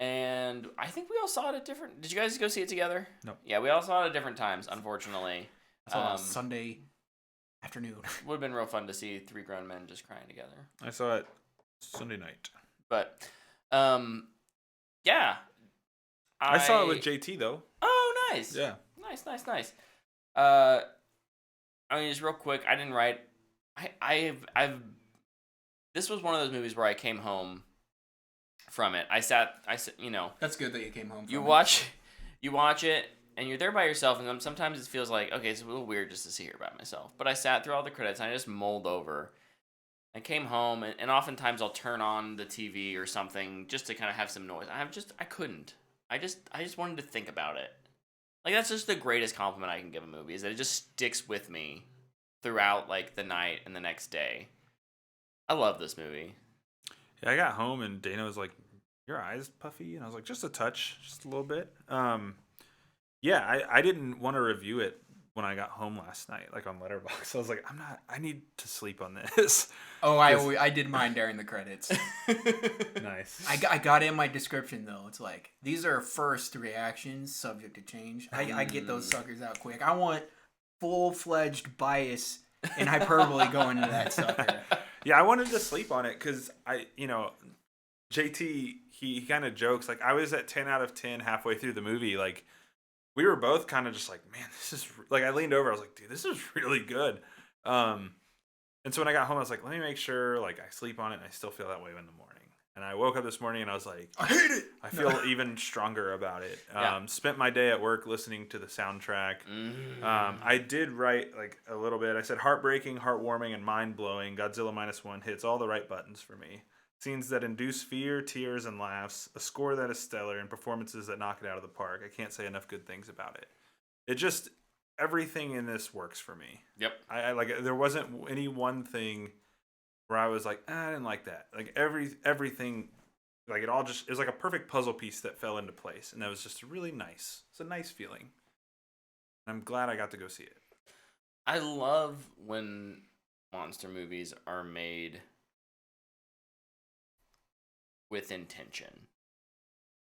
And I think we all saw it at different. Did you guys go see it together? No. Yeah, we all saw it at different times. Unfortunately, I saw it on Sunday afternoon. Would have been real fun to see three grown men just crying together. I saw it Sunday night. But, yeah. I saw it with JT though. Oh, nice. Yeah. Nice. I mean, just real quick, I didn't write. I've. This was one of those movies where I came home from it. I said, That's good that you came home from you it. watch it, and you're there by yourself, and sometimes it feels like, okay, it's a little weird just to sit here by myself. But I sat through all the credits, and I just mulled over. I came home, and oftentimes I'll turn on the TV or something just to kind of have some noise. I couldn't. I just wanted to think about it. Like, that's just the greatest compliment I can give a movie, is that it just sticks with me throughout, like, the night and the next day. I love this movie. Yeah, I got home and Dana was like, "Your eyes puffy?" And I was like, "Just a touch, just a little bit." Yeah, I didn't want to review it when I got home last night, like on Letterboxd. I was like, I need to sleep on this. Oh, I did mine during the credits. Nice. I got in my description though. It's like, these are first reactions, subject to change. I get those suckers out quick. I want full-fledged bias and hyperbole going into that sucker. Yeah, I wanted to sleep on it because JT, he kind of jokes, like, I was at 10 out of 10 halfway through the movie. Like, we were both kind of just like, man, this is, like, I leaned over, I was like, dude, this is really good. And so when I got home, I was like, let me make sure, like, I sleep on it and I still feel that way in the morning. And I woke up this morning and I was like, I hate it. I feel even stronger about it. Yeah. Spent my day at work listening to the soundtrack. I did write like a little bit. I said heartbreaking, heartwarming, and mind-blowing. Godzilla Minus One hits all the right buttons for me. Scenes that induce fear, tears, and laughs. A score that is stellar, and performances that knock it out of the park. I can't say enough good things about it. It just, everything in this works for me. Yep. I like, there wasn't any one thing where I was like, I didn't like that. Like everything, like it all just, it was like a perfect puzzle piece that fell into place. And that was just really nice. It's a nice feeling. I'm glad I got to go see it. I love when monster movies are made with intention.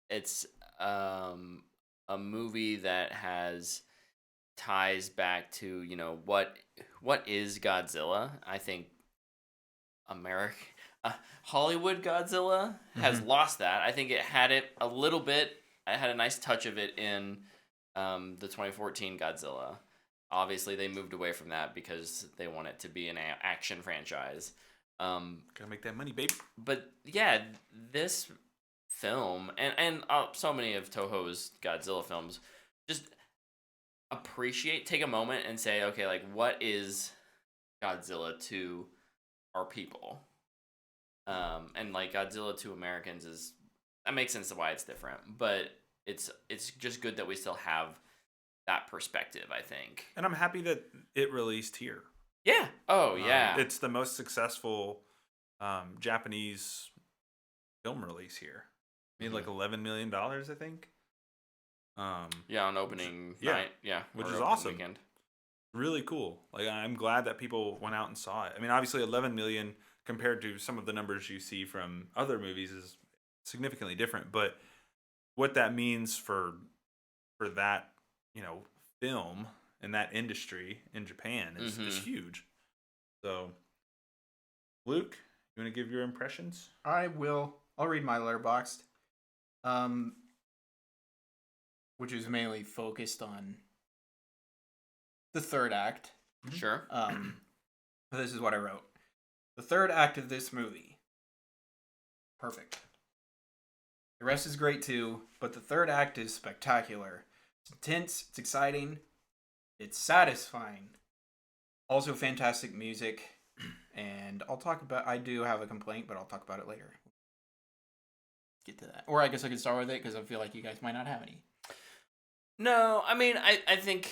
It's a movie that has ties back to, what is Godzilla. I think Hollywood Godzilla has lost that. I think it had it a little bit. I had a nice touch of it in the 2014 Godzilla. Obviously, they moved away from that because they want it to be an action franchise. Gotta make that money, baby. But yeah, this film and so many of Toho's Godzilla films just take a moment and say, okay, like, what is Godzilla to our people? And like Godzilla to Americans that makes sense to why it's different, but it's just good that we still have that perspective, I think. And I'm happy that it released here. Yeah. Oh, yeah. It's the most successful Japanese film release here. Made like $11 million, I think. Yeah, on opening night. Yeah, which is awesome. Weekend. Really cool. Like, I'm glad that people went out and saw it. I mean, obviously, 11 million compared to some of the numbers you see from other movies is significantly different. But what that means for that, film and that industry in Japan is huge. So, Luke, you want to give your impressions? I will. I'll read my Letterboxd. Which is mainly focused on the third act. Sure. This is what I wrote. The third act of this movie, perfect. The rest is great too, but the third act is spectacular. It's intense, it's exciting, it's satisfying. Also fantastic music, and I do have a complaint, but I'll talk about it later. Get to that. Or I guess I could start with it, because I feel like you guys might not have any. No, I mean, I think...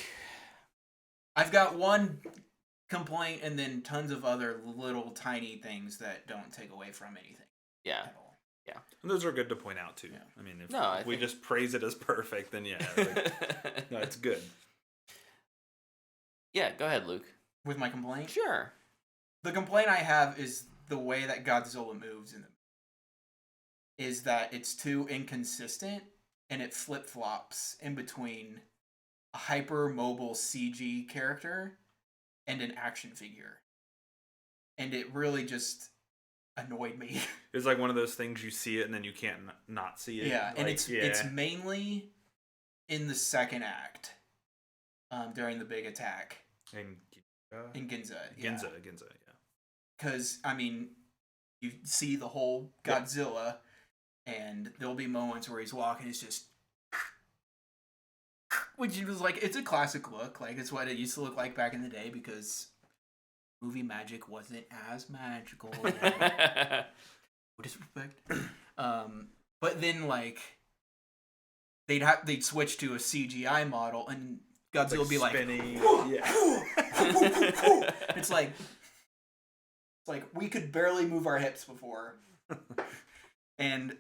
I've got one complaint and then tons of other little tiny things that don't take away from anything. Yeah. At all. Yeah. And those are good to point out, too. Yeah. I mean, if we just praise it as perfect, then yeah. No, it's good. Yeah, go ahead, Luke. With my complaint? Sure. The complaint I have is the way that Godzilla moves is that it's too inconsistent and it flip-flops in between a hyper-mobile CG character and an action figure. And it really just annoyed me. It's like one of those things you see it and then you can't not see it. Yeah, and like, it's mainly in the second act during the big attack. In Ginza. Ginza, yeah. Because, I mean, you see the whole Godzilla, and there'll be moments where he's walking, it's just... Which was like, it's a classic look. Like, it's what it used to look like back in the day, because movie magic wasn't as magical. Disrespect. But then, like, they'd switch to a CGI model, and Godzilla would be spinning. It's like we could barely move our hips before, and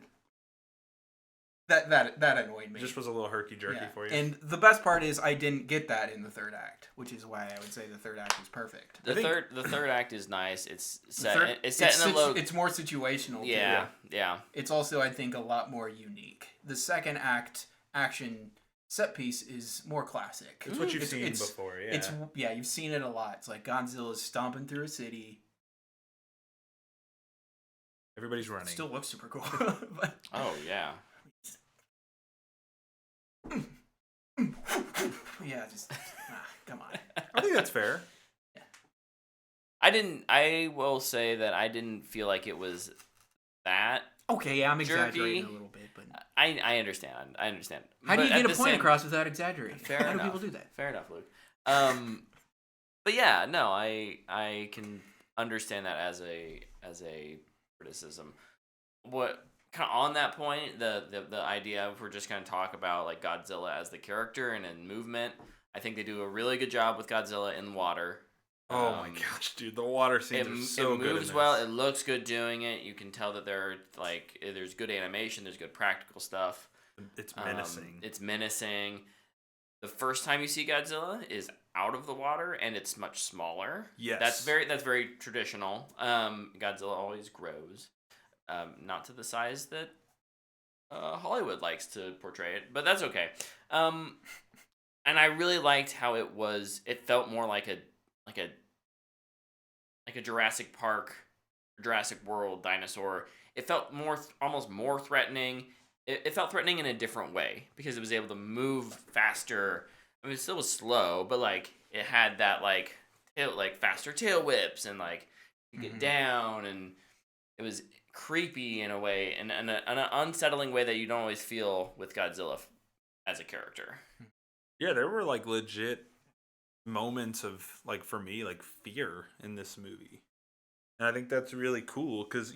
that annoyed me. Just was a little herky jerky for you. And the best part is I didn't get that in the third act, which is why I would say the third act is perfect. The third act is nice. It's set in a low. It's more situational. Yeah, yeah. It's also, I think, a lot more unique. The second act action set piece is more classic. It's what you've seen before, yeah. You've seen it a lot. It's like Godzilla's stomping through a city. Everybody's running. Still looks super cool. But... Oh, yeah. Yeah, just come on. I think that's fair. Yeah. I will say that I didn't feel like it was that. Okay, yeah, I'm jerky. Exaggerating a little bit, but I understand. How do you get a point across without exaggerating? Fair How enough. do people do that? Fair enough, Luke. But yeah, no, I can understand that as a criticism. What kind of on that point, the idea if we're just going to talk about like Godzilla as the character and in movement, I think they do a really good job with Godzilla in water. Oh my gosh, dude, the water scenes are so good. It moves well. It looks good doing it. You can tell that there's good animation. There's good practical stuff. It's menacing. It's menacing. The first time you see Godzilla is out of the water, and it's much smaller. Yes, that's very traditional. Godzilla always grows, not to the size that Hollywood likes to portray it, but that's okay. And I really liked how it was. It felt more like a Jurassic Park, Jurassic World dinosaur. It felt almost more threatening. It felt threatening in a different way because it was able to move faster. I mean, it still was slow, but like it had that faster tail whips and like you get down, and it was creepy in a way, and an unsettling way that you don't always feel with Godzilla as a character. Yeah, there were like legit moments of like for me like fear in this movie, and I think that's really cool because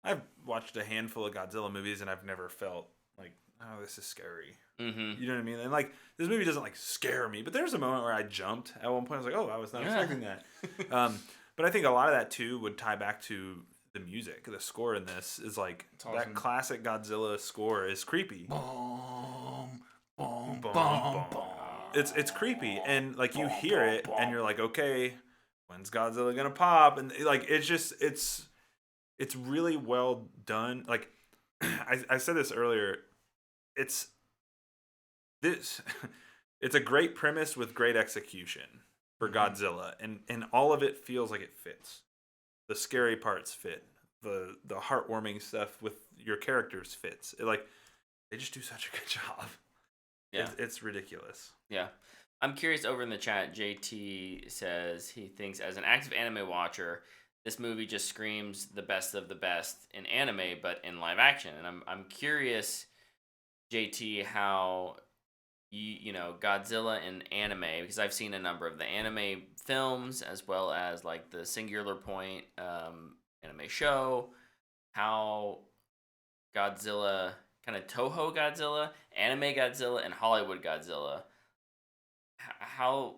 I've watched a handful of Godzilla movies and I've never felt like, oh, this is scary. You know what I mean? And like this movie doesn't like scare me, but there's a moment where I jumped at one point. I was like, oh, I was not expecting that. But I think a lot of that too would tie back to the music. The score in this is like awesome. That classic Godzilla score is creepy. Boom, boom, boom, boom. It's creepy, and like you hear it, and you're like, okay, when's Godzilla gonna pop? And like it's really well done. Like I said this earlier, it's a great premise with great execution for Godzilla, and all of it feels like it fits. The scary parts fit. The heartwarming stuff with your characters fits. They just do such a good job. Yeah, it's ridiculous. Yeah, I'm curious. Over in the chat, JT says he thinks, as an active anime watcher, this movie just screams the best of the best in anime, but in live action. And I'm curious, JT, how you know Godzilla in anime, because I've seen a number of the anime films as well as like the Singular Point anime show. How Godzilla, kind of Toho Godzilla, anime Godzilla, and Hollywood Godzilla. How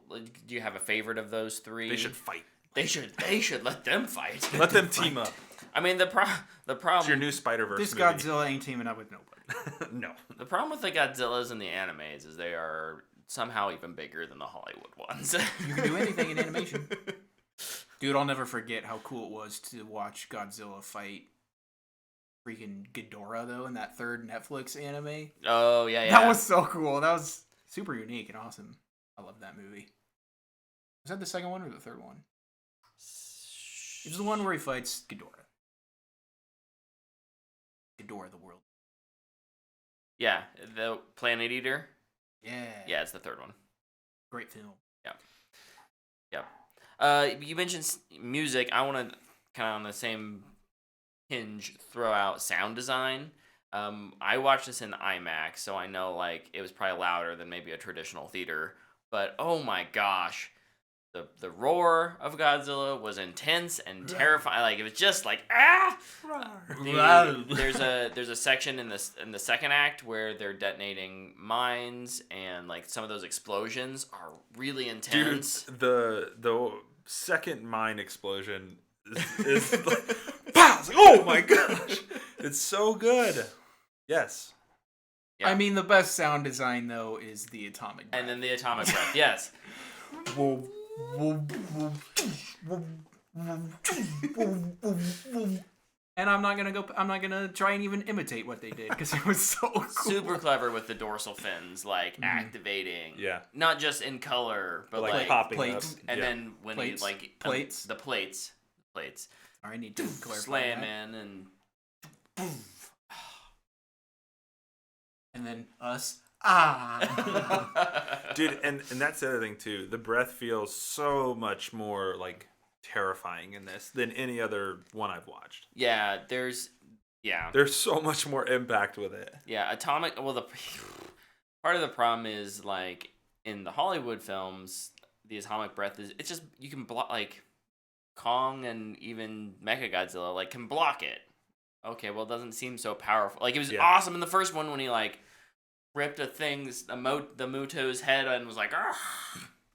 do you have a favorite of those three? They should fight. They should let them fight. Let them team up. I mean, the problem. It's your new Spider-Verse This movie. Godzilla ain't teaming up with nobody. No. The problem with the Godzillas and the animes is they are somehow even bigger than the Hollywood ones. You can do anything in animation. Dude, I'll never forget how cool it was to watch Godzilla fight freaking Ghidorah, though, in that third Netflix anime. Oh, yeah. That was so cool. That was super unique and awesome. I love that movie. Was that the second one or the third one? It was the one where he fights Ghidorah. Ghidorah, the world. Yeah, the Planet Eater. Yeah. Yeah, it's the third one. Great film. You mentioned music. I want to kind of on the same hinge throw out sound design. I watched this in IMAX, so I know like it was probably louder than maybe a traditional theater. But oh my gosh, the roar of Godzilla was intense and terrifying. Like it was just like there's a section in the second act where they're detonating mines, and like some of those explosions are really intense. Dude, the second mine explosion is like, pow! It's like, oh my gosh, it's so good. Yes. Yeah. I mean, the best sound design though is the atomic breath. And then the atomic breath. Yes. And I'm not gonna try and even imitate what they did because it was so cool. Super clever with the dorsal fins, like activating. Yeah. Not just in color, but Like like popping plates. up. and Yeah. then when Plates. he like Plates. the plates. I need to clarify Slam that. in and And then us. Dude, and that's the other thing too. The breath feels so much more like terrifying in this than any other one I've watched. yeah, there's so much more impact with it. atomic. Well, the part of the problem is like in the Hollywood films, the atomic breath is it's just you can block like Kong and even Mechagodzilla like can block it. Okay, well, it doesn't seem so powerful. Like it was awesome in the first one when he like ripped the Muto's head and was like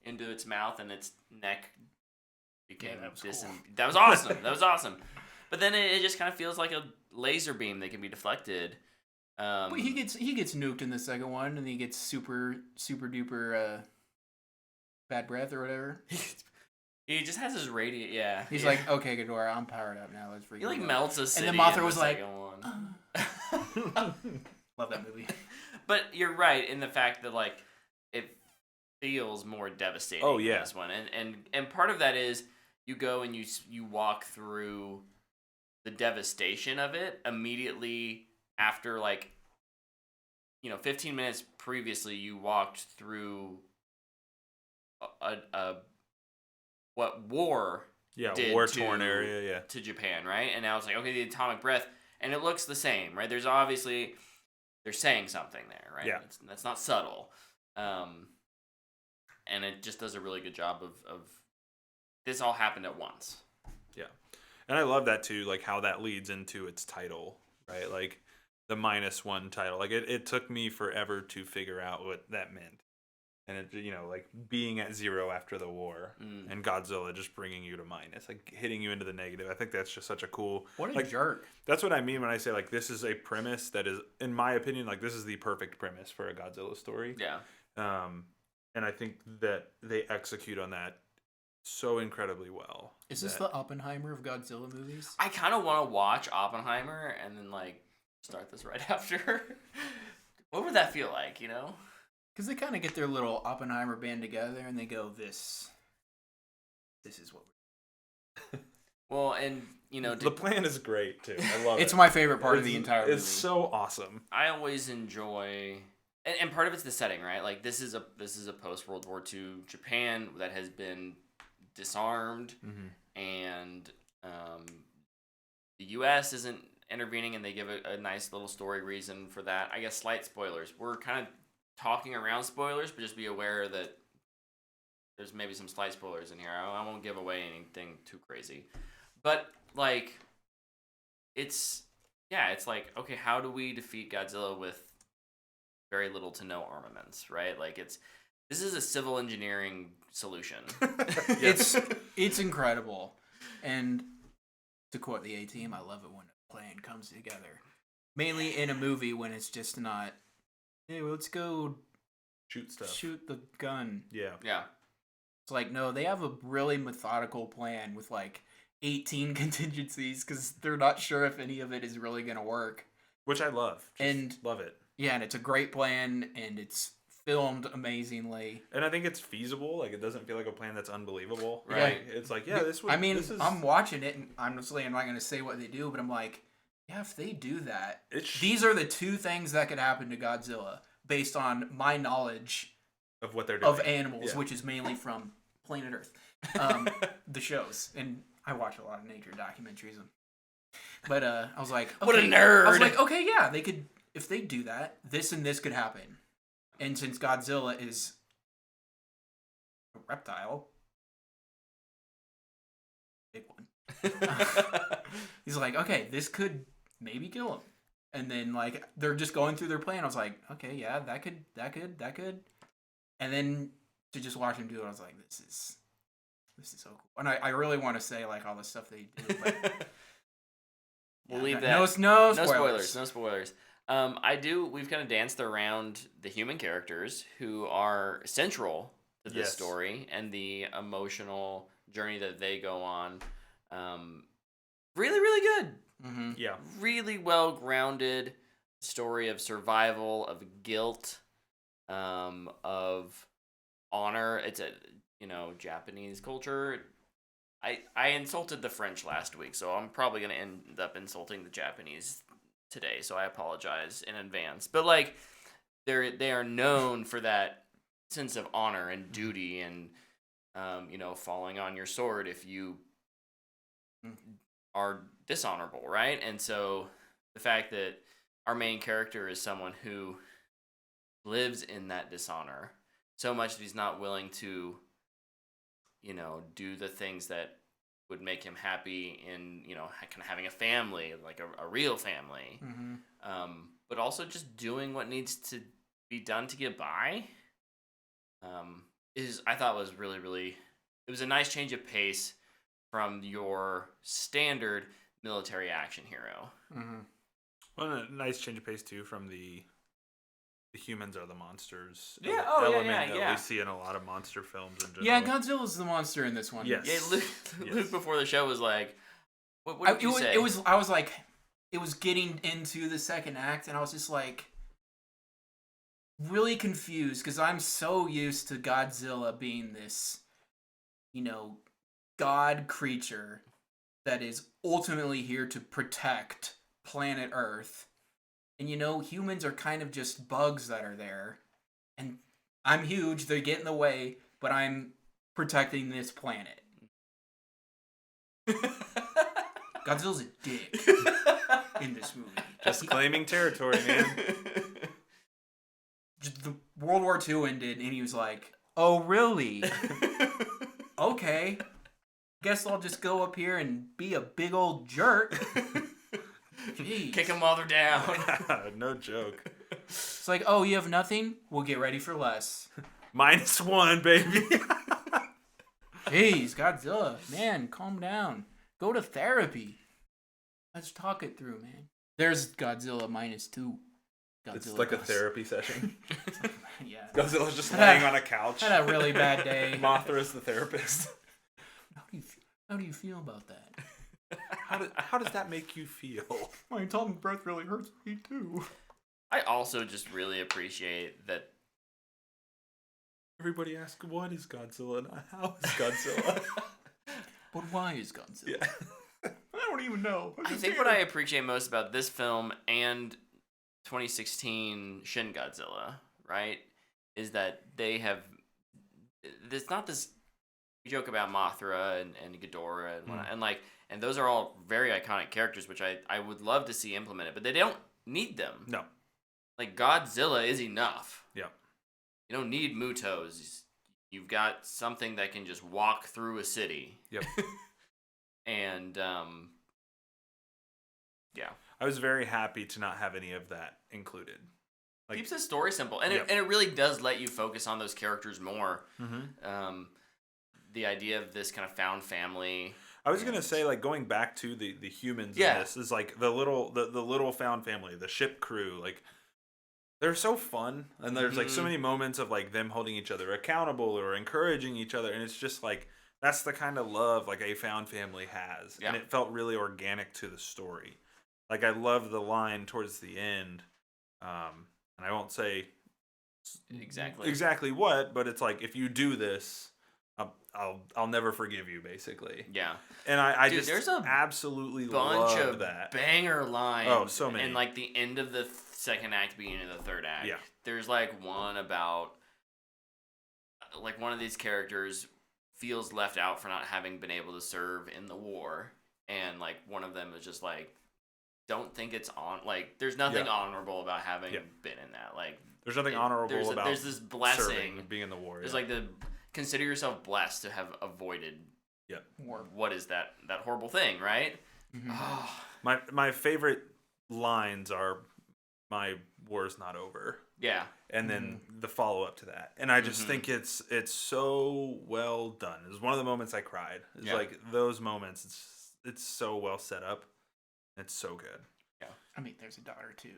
into its mouth, and its neck became that was cool. That was awesome. That was awesome. But then it just kind of feels like a laser beam that can be deflected. But he gets nuked in the second one, and he gets super duper bad breath or whatever. He just has his radiant. Yeah, He's like, okay, Ghidorah, I'm powered up now. Let's freaking he like go." melts a city. And then Mothra in was the like, second one. Love that movie. But you're right in the fact that like it feels more devastating. Oh, yeah. in this one, and part of that is you go and you walk through the devastation of it immediately after 15 minutes previously you walked through a what war did war-torn area, to Japan, right? And now it's like, okay, the atomic breath, and it looks the same, right? There's obviously they're saying something there, right? Yeah. That's not subtle. And it just does a really good job of this all happened at once. Yeah. And I love that too, like how that leads into its title, right? Like the -1 title. Like it took me forever to figure out what that meant. And it, like being at 0 after the war and Godzilla just bringing you to minus, like hitting you into the negative. I think that's just such a cool. What a jerk. That's what I mean when I say like this is a premise that is, in my opinion, like this is the perfect premise for a Godzilla story. Yeah. And I think that they execute on that so incredibly well. Is this the Oppenheimer of Godzilla movies? I kind of want to watch Oppenheimer and then start this right after. What would that feel like, Because they kind of get their little Oppenheimer band together and they go, this is what we're Well, and, the plan is great too. I love it. It's my favorite part of the entire movie. It's so awesome. I always enjoy and part of it's the setting, right? Like this is a post World War II Japan that has been disarmed, and the U.S. isn't intervening, and they give a nice little story reason for that. I guess slight spoilers. We're kind of talking around spoilers, but just be aware that there's maybe some slight spoilers in here. I won't give away anything too crazy, but like it's like, okay, how do we defeat Godzilla with very little to no armaments, right? Like this is a civil engineering solution. It's incredible. And to quote the A-Team, I love it when a plan comes together. Mainly in a movie when it's just not, hey, let's go shoot stuff. Shoot the gun. Yeah. Yeah. It's like, no, they have a really methodical plan with like 18 contingencies because they're not sure if any of it is really going to work. Which I love. Love it. Yeah, and it's a great plan, and it's filmed amazingly. And I think it's feasible. Like, it doesn't feel like a plan that's unbelievable, Right? Yeah. It's like, this would... I'm watching it, and honestly, I'm not going to say what they do, but I'm like, yeah, if they do that... These are the two things that could happen to Godzilla, based on my knowledge... of what they're doing. Of animals, which is mainly from Planet Earth. The shows. And I watch a lot of nature documentaries. But I was like... Okay, what a nerd! I was like, okay, yeah, they could... If they do that, this and this could happen. And since Godzilla is a reptile, big one, he's like, okay, this could maybe kill him. And then like they're just going through their plan. I was like, okay, yeah, that could. And then to just watch him do it, I was like, this is so cool. And I really want to say like all the stuff they do, but we'll leave that. No spoilers. No spoilers. We've kind of danced around the human characters who are central to this story and the emotional journey that they go on. Really, really good. Mm-hmm. Yeah. Really well grounded story of survival, of guilt, of honor. It's a, Japanese culture. I insulted the French last week, so I'm probably going to end up insulting the Japanese today, so I apologize in advance. But like they are known for that sense of honor and duty and falling on your sword if you are dishonorable, right? And so the fact that our main character is someone who lives in that dishonor so much that he's not willing to do the things that would make him happy in, kind of having a family, like a real family. Mm-hmm. But also just doing what needs to be done to get by. I thought was really, really, it was a nice change of pace from your standard military action hero. Mm-hmm. Well, a nice change of pace too from the humans are the monsters. Yeah, element that we see in a lot of monster films in general. Yeah, Godzilla's the monster in this one. Yes. Yeah, Luke before the show was like, what did you say? I was like, it was getting into the second act, and I was just like, really confused, because I'm so used to Godzilla being this, god creature that is ultimately here to protect planet Earth. And humans are kind of just bugs that are there. And I'm huge, they get in the way, but I'm protecting this planet. Godzilla's a dick in this movie. Just claiming territory, man. The World War II ended, and he was like, oh, really? Okay. Guess I'll just go up here and be a big old jerk. Jeez. Kick them while they're down. No joke. It's like, oh, you have nothing? We'll get ready for less. -1, baby. Jeez, Godzilla. Man, calm down. Go to therapy. Let's talk it through, man. There's Godzilla -2. It's like a therapy session. Yeah. Godzilla's just laying on a couch. Had a really bad day. Mothra's the therapist. How do you feel about that? How does that make you feel? My atomic breath really hurts me too. I also just really appreciate that. Everybody asks, what is Godzilla, not how is Godzilla? But why is Godzilla? Yeah. I don't even know. I think what I appreciate most about this film and 2016 Shin Godzilla right, is that they have. There's not this. We joke about Mothra and Ghidorah and whatnot, and those are all very iconic characters, which I would love to see implemented, but they don't need them. No. Like Godzilla is enough. Yeah. You don't need Mutos. You've got something that can just walk through a city. Yep. And yeah. I was very happy to not have any of that included. Like, keeps the story simple, and Yep. it really does let you focus on those characters more. mm-hmm. The idea of this kind of found family. I was gonna say, like, going back to the humans Yeah. in this is like the little found family, the ship crew, like they're so fun, and there's like so many moments of like them holding each other accountable or encouraging each other, and it's just like that's the kind of love like a found family has, and it felt really organic to the story. Like I love the line towards the end, and I won't say exactly what, but it's like if you do this, I'll never forgive you, basically. Yeah. And I Dude, just there's a absolutely bunch love of that. banger lines. Oh, so many. And like the end of the second act, beginning of the third act. Yeah. There's like one about like one of these characters feels left out for not having been able to serve in the war, and like one of them is just like, don't think it's on, like there's nothing honorable about having been in that. Like there's nothing honorable about there's this blessing serving, being in the war. There's like consider yourself blessed to have avoided war. What is that horrible thing, right? Mm-hmm. Oh. My favorite lines are my war's not over. Yeah. And then the follow up to that. And I just think it's so well done. It was one of the moments I cried. It's like those moments, it's so well set up. It's so good. Yeah. I mean, there's a daughter too.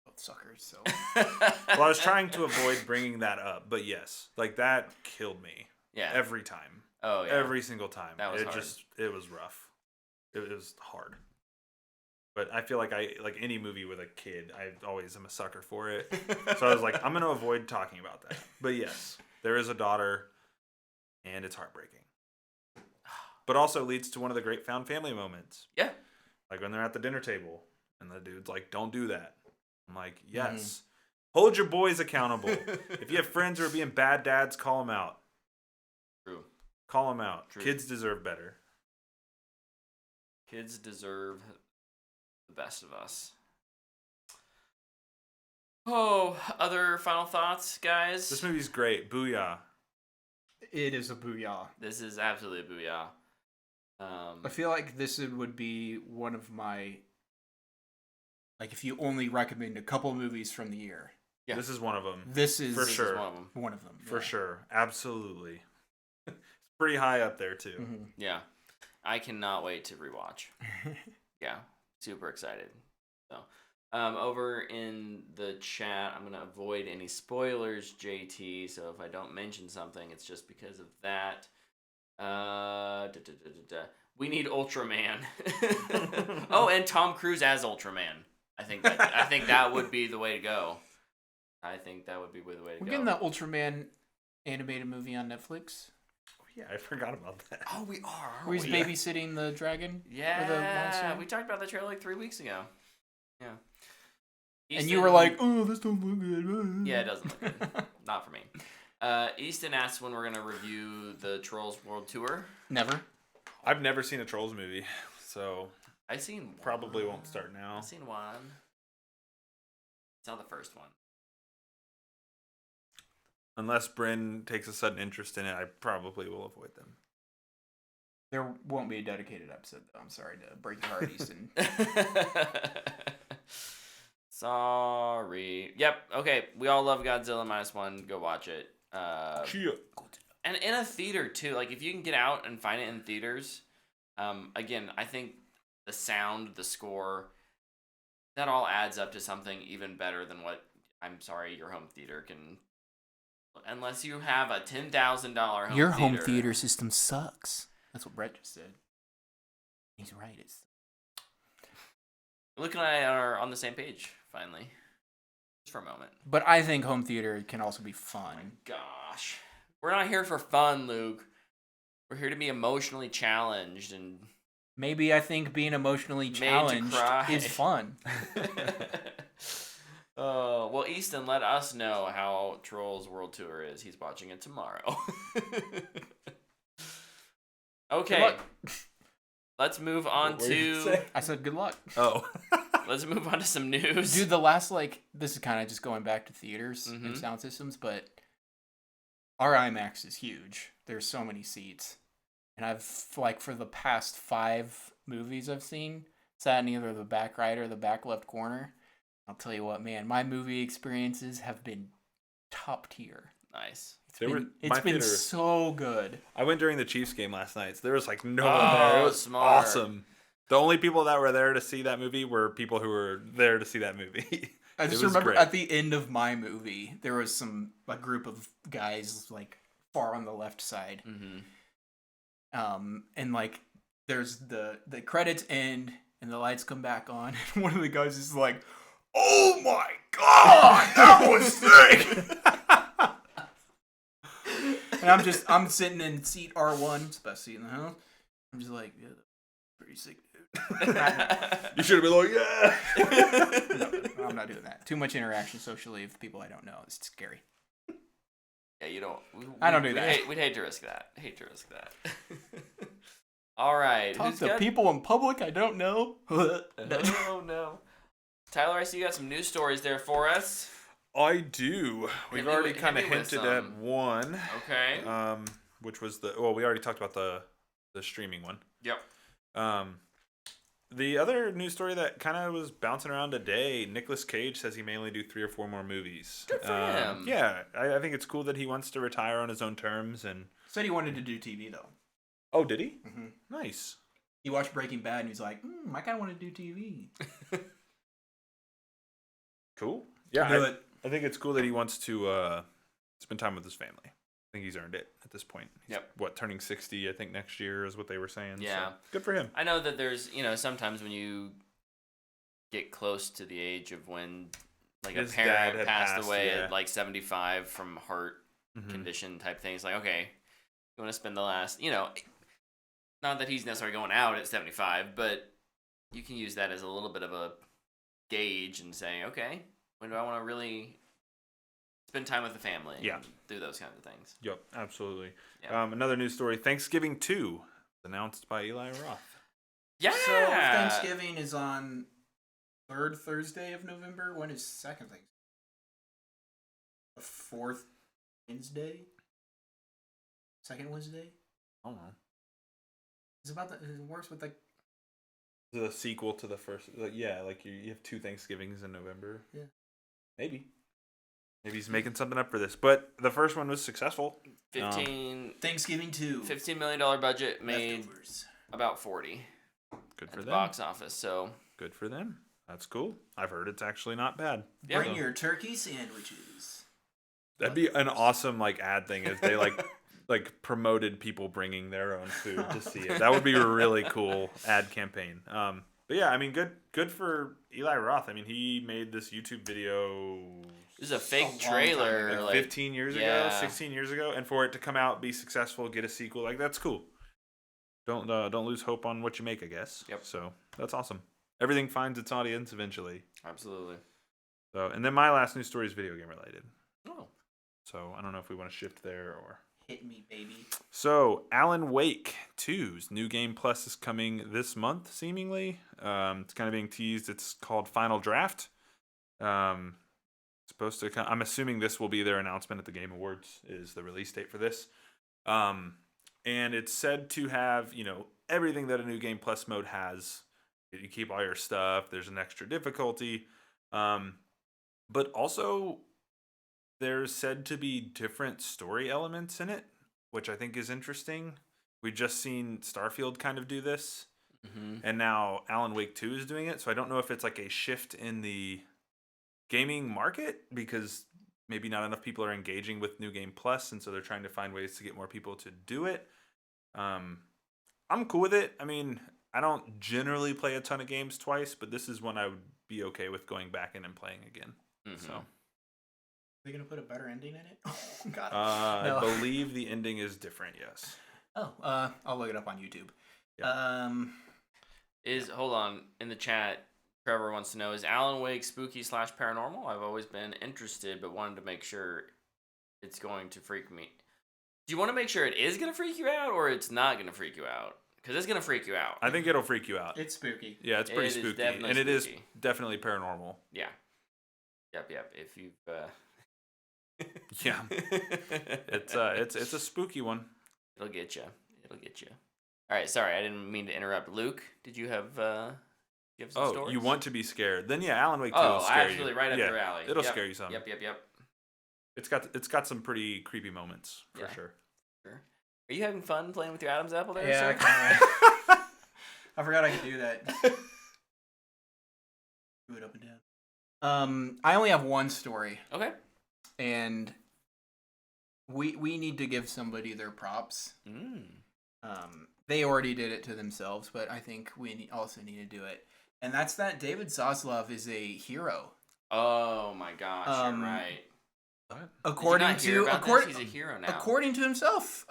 Both suckers, so. Well, I was trying to avoid bringing that up, but yes, like that killed me. Yeah. Every time. Oh yeah. Every single time. That was hard. It was rough. It was hard. But I feel like like any movie with a kid, I always am a sucker for it. So I was like, I'm gonna avoid talking about that. But yes, there is a daughter, and it's heartbreaking. But also leads to one of the great found family moments. Yeah. Like when they're at the dinner table, and the dude's like, "Don't do that." I'm like, yes. Hold your boys accountable. If you have friends who are being bad dads, call them out. True. Call them out. True. Kids deserve better. Kids deserve the best of us. Oh, other final thoughts, guys? This movie's great. Booyah. It is a booyah. This is absolutely a booyah. I feel like this would be one of my, like, if you only recommend a couple movies from the year. Yeah. This is one of them. This is for sure. One of them. For sure. Absolutely. It's pretty high up there, too. Mm-hmm. Yeah. I cannot wait to rewatch. Yeah. Super excited. So, over in the chat, I'm going to avoid any spoilers, JT. So if I don't mention something, it's just because of that. We need Ultraman. Oh, and Tom Cruise as Ultraman. I think that would be the way to go. I think that would be the way to go. We're getting the Ultraman animated movie on Netflix. Oh, yeah, I forgot about that. Oh, we are. Where he's babysitting the dragon? Yeah. Or the monster? We talked about the trailer like 3 weeks ago. Yeah. And you were like, "Oh, this don't look good." Yeah, it doesn't look good. Not for me. Easton asks when we're going to review the Trolls World Tour. Never. I've never seen a Trolls movie, so I've seen one. Probably won't start now. I've seen one. It's not the first one. Unless Bryn takes a sudden interest in it, I probably will avoid them. There won't be a dedicated episode, though. I'm sorry to break your heart, Easton. Sorry. Yep. Okay. We all love Godzilla Minus One. Go watch it. And in a theater too. Like if you can get out and find it in theaters. Again, I think the sound, the score, that all adds up to something even better than what your home theater can. Unless you have a $10,000 home theater. Your home theater system sucks. That's what Brett just said. He's right. It's. Luke and I are on the same page, finally. Just for a moment. But I think home theater can also be fun. Oh my gosh. We're not here for fun, Luke. We're here to be emotionally challenged and... Maybe I think being emotionally challenged is fun. Well, Easton, let us know how Trolls World Tour is. He's watching it tomorrow. Okay. Let's move on What were you to. gonna say? I said good luck. Oh. Let's move on to some news. Dude, the last, this is kind of just going back to theaters Mhm. and sound systems, but our IMAX is huge. There's so many seats. And I've, for the past 5 movies I've seen, sat in either the back right or the back left corner. I'll tell you what, man, my movie experiences have been top tier. Nice. It's been so good. I went during the Chiefs game last night, so there was no Oh, one there. It was smart. awesome. The only people that were there to see that movie were people who were there to see that movie. I just remember at the end of my movie, there was a group of guys far on the left side. Mm-hmm. And there's the credits end and the lights come back on, and one of the guys is like, "Oh my god, that was sick!" And I'm sitting in seat R1, it's the best seat in the house. I'm just like, yeah, that's pretty sick, dude. You should have been like, yeah. No, I'm not doing that. Too much interaction socially with people I don't know. It's scary. Yeah, you don't. I don't do that. We'd hate to risk that. All right. Talk to people in public I don't know. Oh, no. Tyler, I see you got some news stories there for us. I do. We've already kind of hit me with hinted at some. one. Okay. Which was we already talked about the streaming one. Yep. The other news story that kind of was bouncing around today, Nicolas Cage says he may only do 3 or 4 more movies. Good for him. Yeah, I think it's cool that he wants to retire on his own terms. And Said he wanted to do TV though. oh, did he? Mm-hmm. Nice. He watched Breaking Bad and he's like, I kind of want to do TV. Cool. Yeah, Do it. I think it's cool that he wants to spend time with his family. I think he's earned it at this point. He's, turning 60, I think, next year is what they were saying. Yeah. So, good for him. I know that there's, sometimes when you get close to the age of when, His a dad parent had passed away yeah. at, 75 from heart condition type things, okay, you want to spend the last, not that he's necessarily going out at 75, but you can use that as a little bit of a gauge and say, okay, when do I want to really spend time with the family? Yeah. And do those kinds of things. Yep, absolutely. Yeah. Another news story, Thanksgiving 2, announced by Eli Roth. Yeah. So Thanksgiving is on 3rd Thursday of November. When is 2nd Thanksgiving? The 4th Wednesday? 2nd Wednesday? I don't know. It's about it works with The sequel to the first, you have 2 Thanksgivings in November. Yeah. Maybe he's making something up for this, but the first one was successful. Thanksgiving 2. $15 million budget, made Leftovers. about 40 Good at for the them. box office. So Good for them. That's cool. I've heard it's actually not bad. Yeah. Bring your turkey sandwiches. That'd be an awesome ad thing if they promoted people bringing their own food to see it. That would be a really cool ad campaign. But yeah, I mean, good for Eli Roth. I mean, he made this YouTube video. this is a fake trailer, 15 years ago, 16 years ago, and for it to come out, be successful, get a sequel, that's cool. Don't lose hope on what you make, I guess. Yep. So that's awesome. Everything finds its audience eventually. Absolutely. So, and then my last news story is video game related. Oh. So I don't know if we want to shift there or. Hit me, baby. So, Alan Wake 2's new game plus is coming this month, seemingly. It's kind of being teased. It's called Final Draft. Supposed to I'm assuming this will be their announcement at the Game Awards, is the release date for this. And it's said to have, everything that a new game plus mode has. You keep all your stuff. There's an extra difficulty. But also, there's said to be different story elements in it, which I think is interesting. We've just seen Starfield kind of do this, and now Alan Wake 2 is doing it. So I don't know if it's a shift in the gaming market because maybe not enough people are engaging with New Game Plus, and so they're trying to find ways to get more people to do it. I'm cool with it. I mean, I don't generally play a ton of games twice, but this is one I would be okay with going back in and playing again. So. Are they going to put a better ending in it? Oh, God. I believe the ending is different, yes. Oh, I'll look it up on YouTube. Yeah. Hold on, in the chat, Trevor wants to know, is Alan Wake spooky / paranormal? I've always been interested, but wanted to make sure it's going to freak me. Do you want to make sure it is going to freak you out, or it's not going to freak you out? Because it's going to freak you out. I think it'll freak you out. It's spooky. Yeah, it's pretty spooky. And it is definitely paranormal. Yeah. Yep. If you've... Yeah. It's a spooky one. It'll get you. All right, sorry, I didn't mean to interrupt. Luke, did you have some stories? You want to be scared? Then yeah, Alan Wake 2 will scare you. Actually, right up your alley. It'll scare you some. Yep. It's got some pretty creepy moments for sure. Are you having fun playing with your Adam's apple there, Yeah, sir? I forgot I could do that. Do it up and down. I only have one story. Okay. And we need to give somebody their props. They already did it to themselves, but I think we also need to do it. And that's that David Zaslav is a hero. Oh my gosh, you're right. According he's a hero now. According to himself,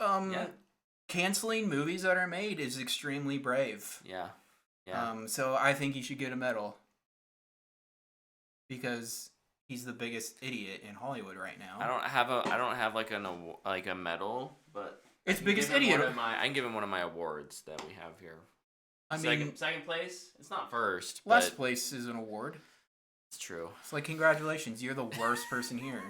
canceling movies that are made is extremely brave. Yeah. So I think he should get a medal because he's the biggest idiot in Hollywood right now. I don't have like a medal, but it's biggest idiot. I can give him one of my awards that we have here. I mean, second place. It's not first. Last place is an award. It's true. It's like, congratulations, you're the worst person here.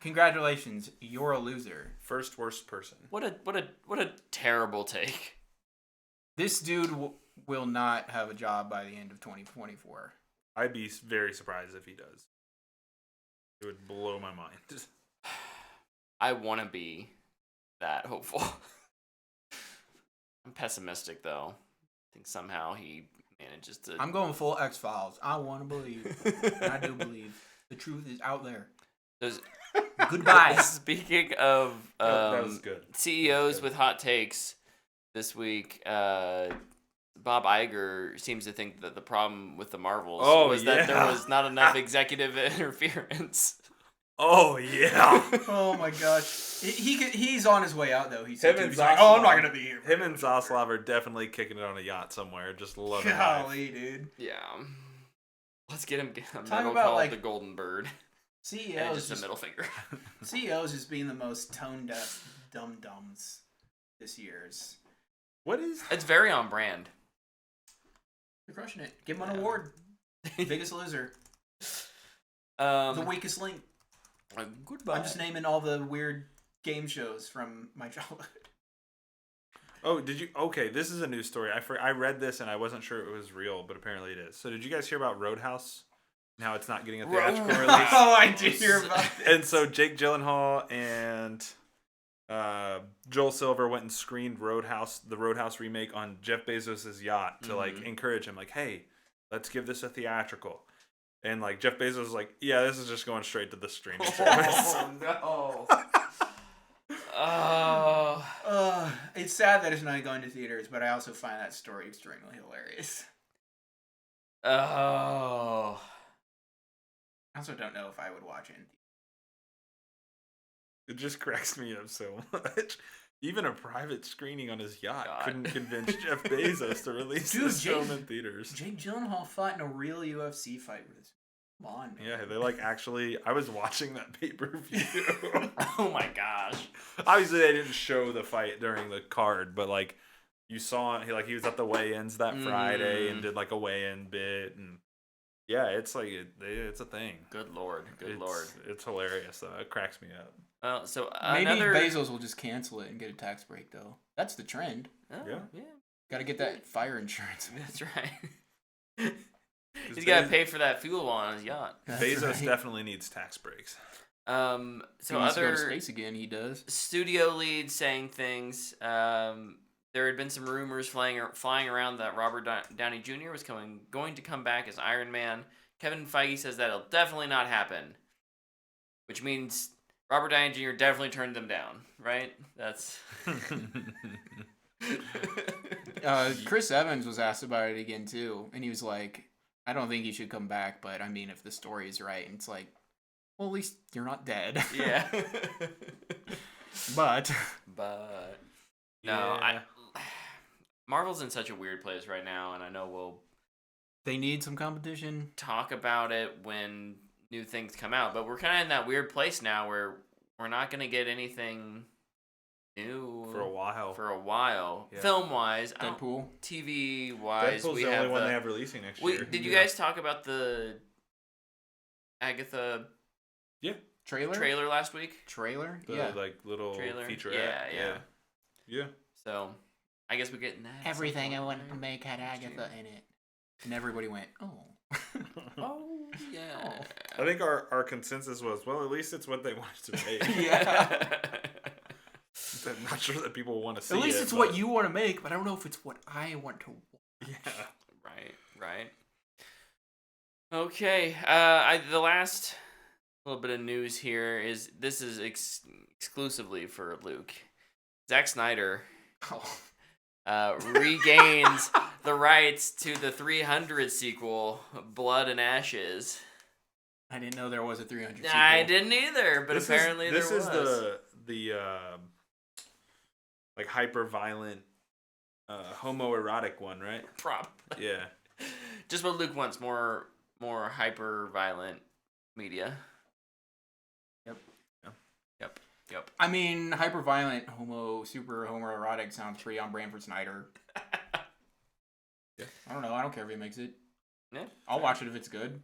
Congratulations, you're a loser. First worst person. What a terrible take. This dude will not have a job by the end of 2024. I'd be very surprised if he does. It would blow my mind. I want to be that hopeful. I'm pessimistic though. I think somehow he manages to. I'm going full X-Files. I want to believe. And I do believe. The truth is out there. Goodbye. Speaking of that was good. CEOs with hot takes this week, Bob Iger seems to think that the problem with the Marvels was that there was not enough executive interference. Oh yeah! Oh my gosh, he's on his way out though. He's like, I'm not gonna be here. Him and Zaslav are definitely kicking it on a yacht somewhere, just loving it. Golly, dude. Yeah, let's get him a Talk medal about, called like, the Golden Bird. CEOs and just a middle finger. CEOs just being the most tone deaf dum-dums this year's. What is? It's very on brand. You're crushing it. Give him an award. Biggest loser. The weakest link. Goodbye. I'm just naming all the weird game shows from my childhood. Oh, did you? Okay, this is a news story. I read this and I wasn't sure it was real, but apparently it is. So did you guys hear about Roadhouse? Now it's not getting a theatrical release. Oh, I did hear about this. And so Jake Gyllenhaal and Joel Silver went and screened the Roadhouse remake on Jeff Bezos' yacht to like encourage him, like, hey, let's give this a theatrical. And like Jeff Bezos was like, yeah, this is just going straight to the streaming service. Oh no. It's sad that it's not going to theaters, but I also find that story extremely hilarious. Oh. I also don't know if I would watch it. It just cracks me up so much. Even a private screening on his yacht couldn't convince Jeff Bezos to release this film in theaters. Jake Gyllenhaal fought in a real UFC fight with this. Come on, man. Yeah, they like actually. I was watching that pay-per-view. Oh my gosh! Obviously, they didn't show the fight during the card, but like you saw, he was at the weigh-ins that Friday and did like a weigh-in bit, and yeah, it's like it's a thing. Good lord, lord! It's hilarious though. It cracks me up. So maybe Bezos will just cancel it and get a tax break though. That's the trend. Oh, yeah. Got to get that fire insurance. That's right. He's got to pay for that fuel on his yacht. Bezos definitely needs tax breaks. So he wants to go to space again, he does. Studio leads saying things. There had been some rumors flying around that Robert Downey Jr. was going to come back as Iron Man. Kevin Feige says that'll definitely not happen, which means Robert Downey Jr. definitely turned them down, right? That's. Chris Evans was asked about it again too, and he was like, I don't think he should come back, but I mean, if the story is right, and it's like, well, at least you're not dead. Yeah. but no, Marvel's in such a weird place right now, and I know They need some competition. talk about it when new things come out. But we're kind of in that weird place now where we're not going to get anything new for a while. Yeah. Film wise, Deadpool. TV wise, Deadpool's the only one they have releasing next year. Did you guys talk about the Agatha trailer last week? Trailer? The, like little trailer? featurette. Yeah. So I guess we're getting that. Everything I wanted to make had Agatha in it. And everybody went, oh. Oh, yeah. I think our consensus was, well, at least it's what they wanted to make. Yeah. I'm not sure that people want to see it. At least it's what you want to make, but I don't know if it's what I want to watch. Yeah. Right. Okay. The last little bit of news here is this is exclusively for Luke. Zack Snyder regains the rights to the 300 sequel, Blood and Ashes. I didn't know there was a 300 sequel. I didn't either, but apparently there was. This is the like hyper violent homoerotic one, right? Probably. Yeah. Just what Luke wants, more hyper violent media. Yep. I mean, hyper violent super homoerotic sounds pretty on brand for Snyder. Yeah. I don't know. I don't care if he makes it. Yeah. I'll watch it if it's good.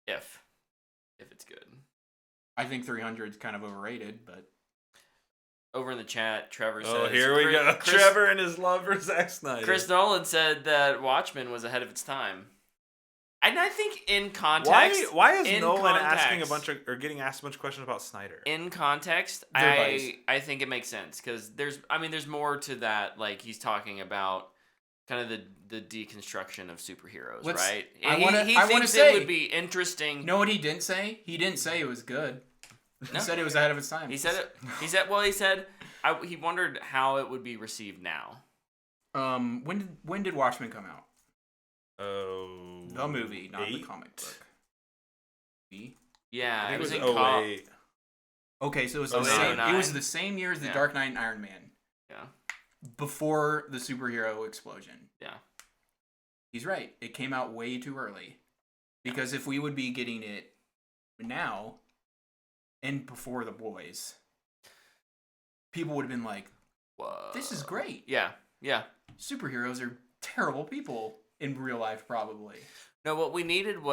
If it's good. I think 300 is kind of overrated, but over in the chat, Trevor says... Oh, here we go. Trevor and his love for Zack Snyder. Chris Nolan said that Watchmen was ahead of its time. And I think in context... Why is Nolan asking getting asked a bunch of questions about Snyder? In context, I think it makes sense. Because there's more to that. Like, he's talking about kind of the deconstruction of superheroes, right? He thinks it would be interesting. Know what he didn't say? He didn't say it was good. He said it was ahead of its time. He said he wondered how it would be received now. When did Watchmen come out? Oh, the movie, not the comic book. Yeah, I think it was 08. Okay, so it was the same. It was the same year as the Dark Knight and Iron Man. Yeah. Before the superhero explosion. Yeah. He's right. It came out way too early. Because if we would be getting it now and before The Boys, people would have been like, "Whoa, this is great." Yeah. Superheroes are terrible people in real life, probably. No, what we needed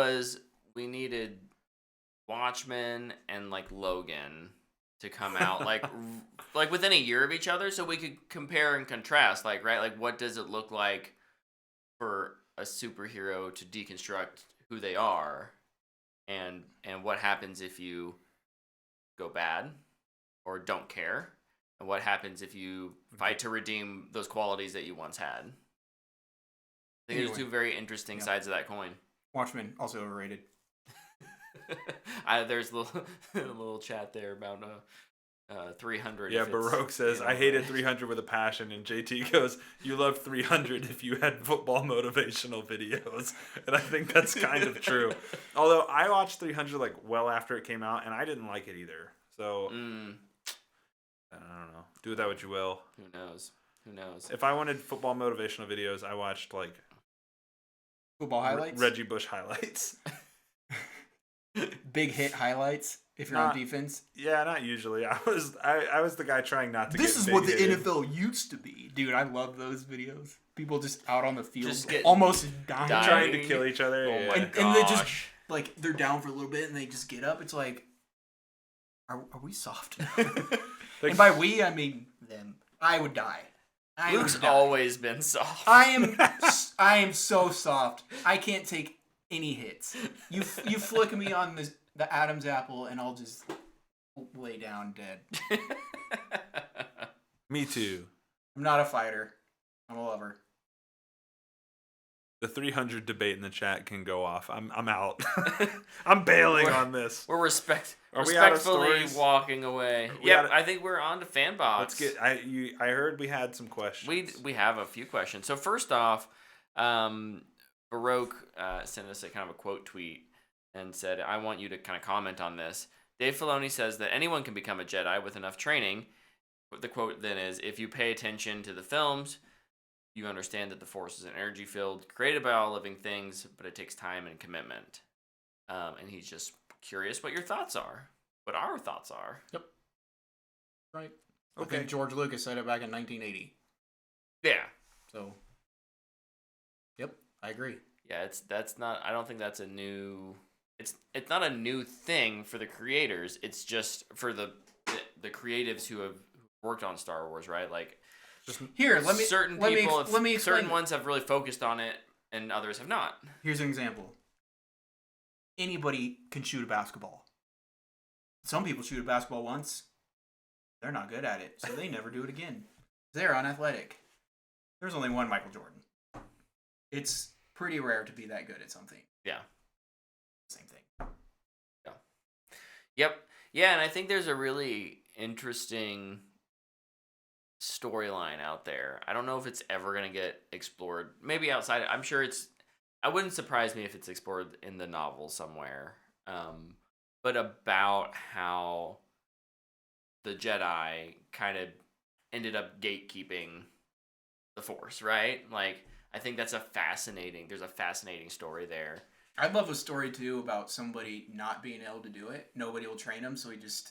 Watchmen and like Logan to come out like within a year of each other, so we could compare and contrast. Like, right, like what does it look like for a superhero to deconstruct who they are, and what happens if you go bad or don't care, and what happens if you fight to redeem those qualities that you once had. I think there's two very interesting sides of that coin. Watchmen, also overrated. There's a little chat there about 300. Yeah, Baroque says, I hated 300 with a passion, and JT goes, you loved 300 if you had football motivational videos. And I think that's kind of true. Although I watched 300 like well after it came out, and I didn't like it either. So, I don't know. Do with that what you will. Who knows? If I wanted football motivational videos, I watched like football highlights, Reggie Bush highlights, big hit highlights. If you're on defense, yeah, not usually. I was the guy trying not to. This is what the NFL used to be, dude. I love those videos. People just out on the field, almost dying, trying to kill each other. Oh my gosh. And they just like they're down for a little bit and they just get up. It's like, are we soft now? And by we, I mean them. I would die. Luke's always been soft. I am so soft. I can't take any hits. You flick me on the Adam's apple and I'll just lay down dead. Me too. I'm not a fighter. I'm a lover. The 300 debate in the chat can go off. I'm out. I'm bailing on this. We're respectfully walking away. Yep, I think we're on to Fanbox. Let's get. I heard we had some questions. We have a few questions. So first off, Baroque sent us a kind of a quote tweet and said, "I want you to kind of comment on this." Dave Filoni says that anyone can become a Jedi with enough training. The quote then is, "If you pay attention to the films, You understand that the Force is an energy field created by all living things, but it takes time and commitment. And he's just curious what your thoughts are, what our thoughts are. Yep. Right. Okay. I think George Lucas said it back in 1980. Yeah. So, yep, I agree. Yeah, that's not. I don't think that's a new. It's not a new thing for the creators. It's just for the creatives who have worked on Star Wars, right? Like, Just Here, let me certain let people, me, let me explain. certain ones have really focused on it, and others have not. Here's an example. Anybody can shoot a basketball. Some people shoot a basketball once. They're not good at it, so they never do it again. They're unathletic. There's only one Michael Jordan. It's pretty rare to be that good at something. Yeah. Same thing. Yep. Yeah, and I think there's a really interesting storyline out there. I don't know if it's ever going to get explored. Maybe outside. I'm sure it's... I wouldn't surprise me if it's explored in the novel somewhere. But about how the Jedi kind of ended up gatekeeping the Force, right? Like, I think that's there's a fascinating story there. I'd love a story, too, about somebody not being able to do it. Nobody will train him, so he just